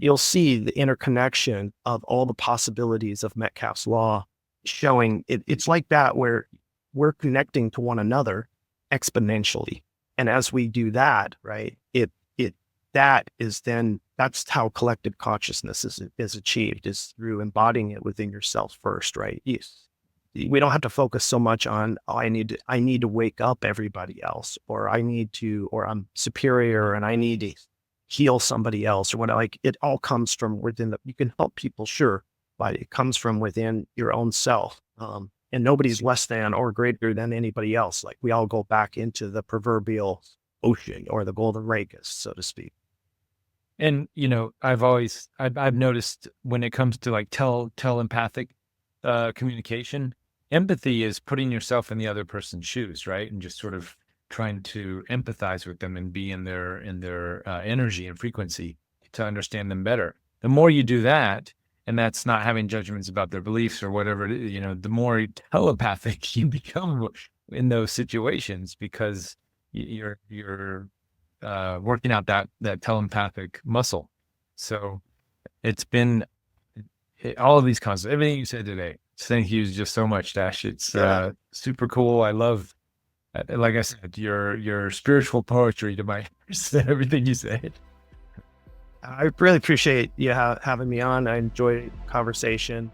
You'll see the interconnection of all the possibilities of Metcalfe's law, showing it's like that, where we're connecting to one another exponentially. And as we do that, right, that's how collective consciousness is achieved, is through embodying it within yourself first, right? Yes. We don't have to focus so much on, oh, I need to wake up everybody else, or or I'm superior and I need to heal somebody else, or what. Like, it all comes from within you can help people, sure, but it comes from within your own self. And nobody's less than or greater than anybody else. Like, we all go back into the proverbial ocean or the golden ragus, so to speak. And, I've noticed when it comes to like telepathic communication, empathy is putting yourself in the other person's shoes, right? And just sort of trying to empathize with them and be in their energy and frequency to understand them better. The more you do that, and that's not having judgments about their beliefs or whatever, the more telepathic you become in those situations, because you're working out that telepathic muscle. So it's been all of these concepts, everything you said today. Thank you just so much, Tash. It's super cool. I love, like I said, your spiritual poetry to my ears, everything you said. I really appreciate you having me on. I enjoyed the conversation.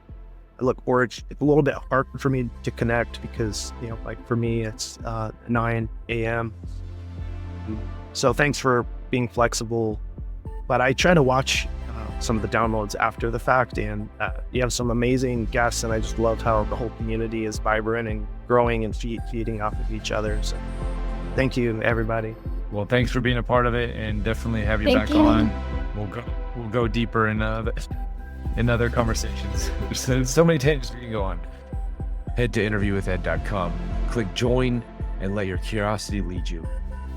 I look forward. It's a little bit hard for me to connect because, like for me, it's 9 a.m. So thanks for being flexible. But I try to watch some of the downloads after the fact, and you have some amazing guests, and I just love how the whole community is vibrant and growing and feeding off of each other. So thank you, everybody. Well, thanks for being a part of it, and definitely have you back on. We'll go deeper in other conversations. There's so many tangents we can go on. Head to interviewwithed.com, click join, and let your curiosity lead you.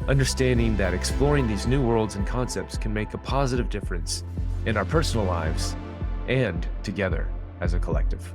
Understanding that exploring these new worlds and concepts can make a positive difference in our personal lives and together as a collective.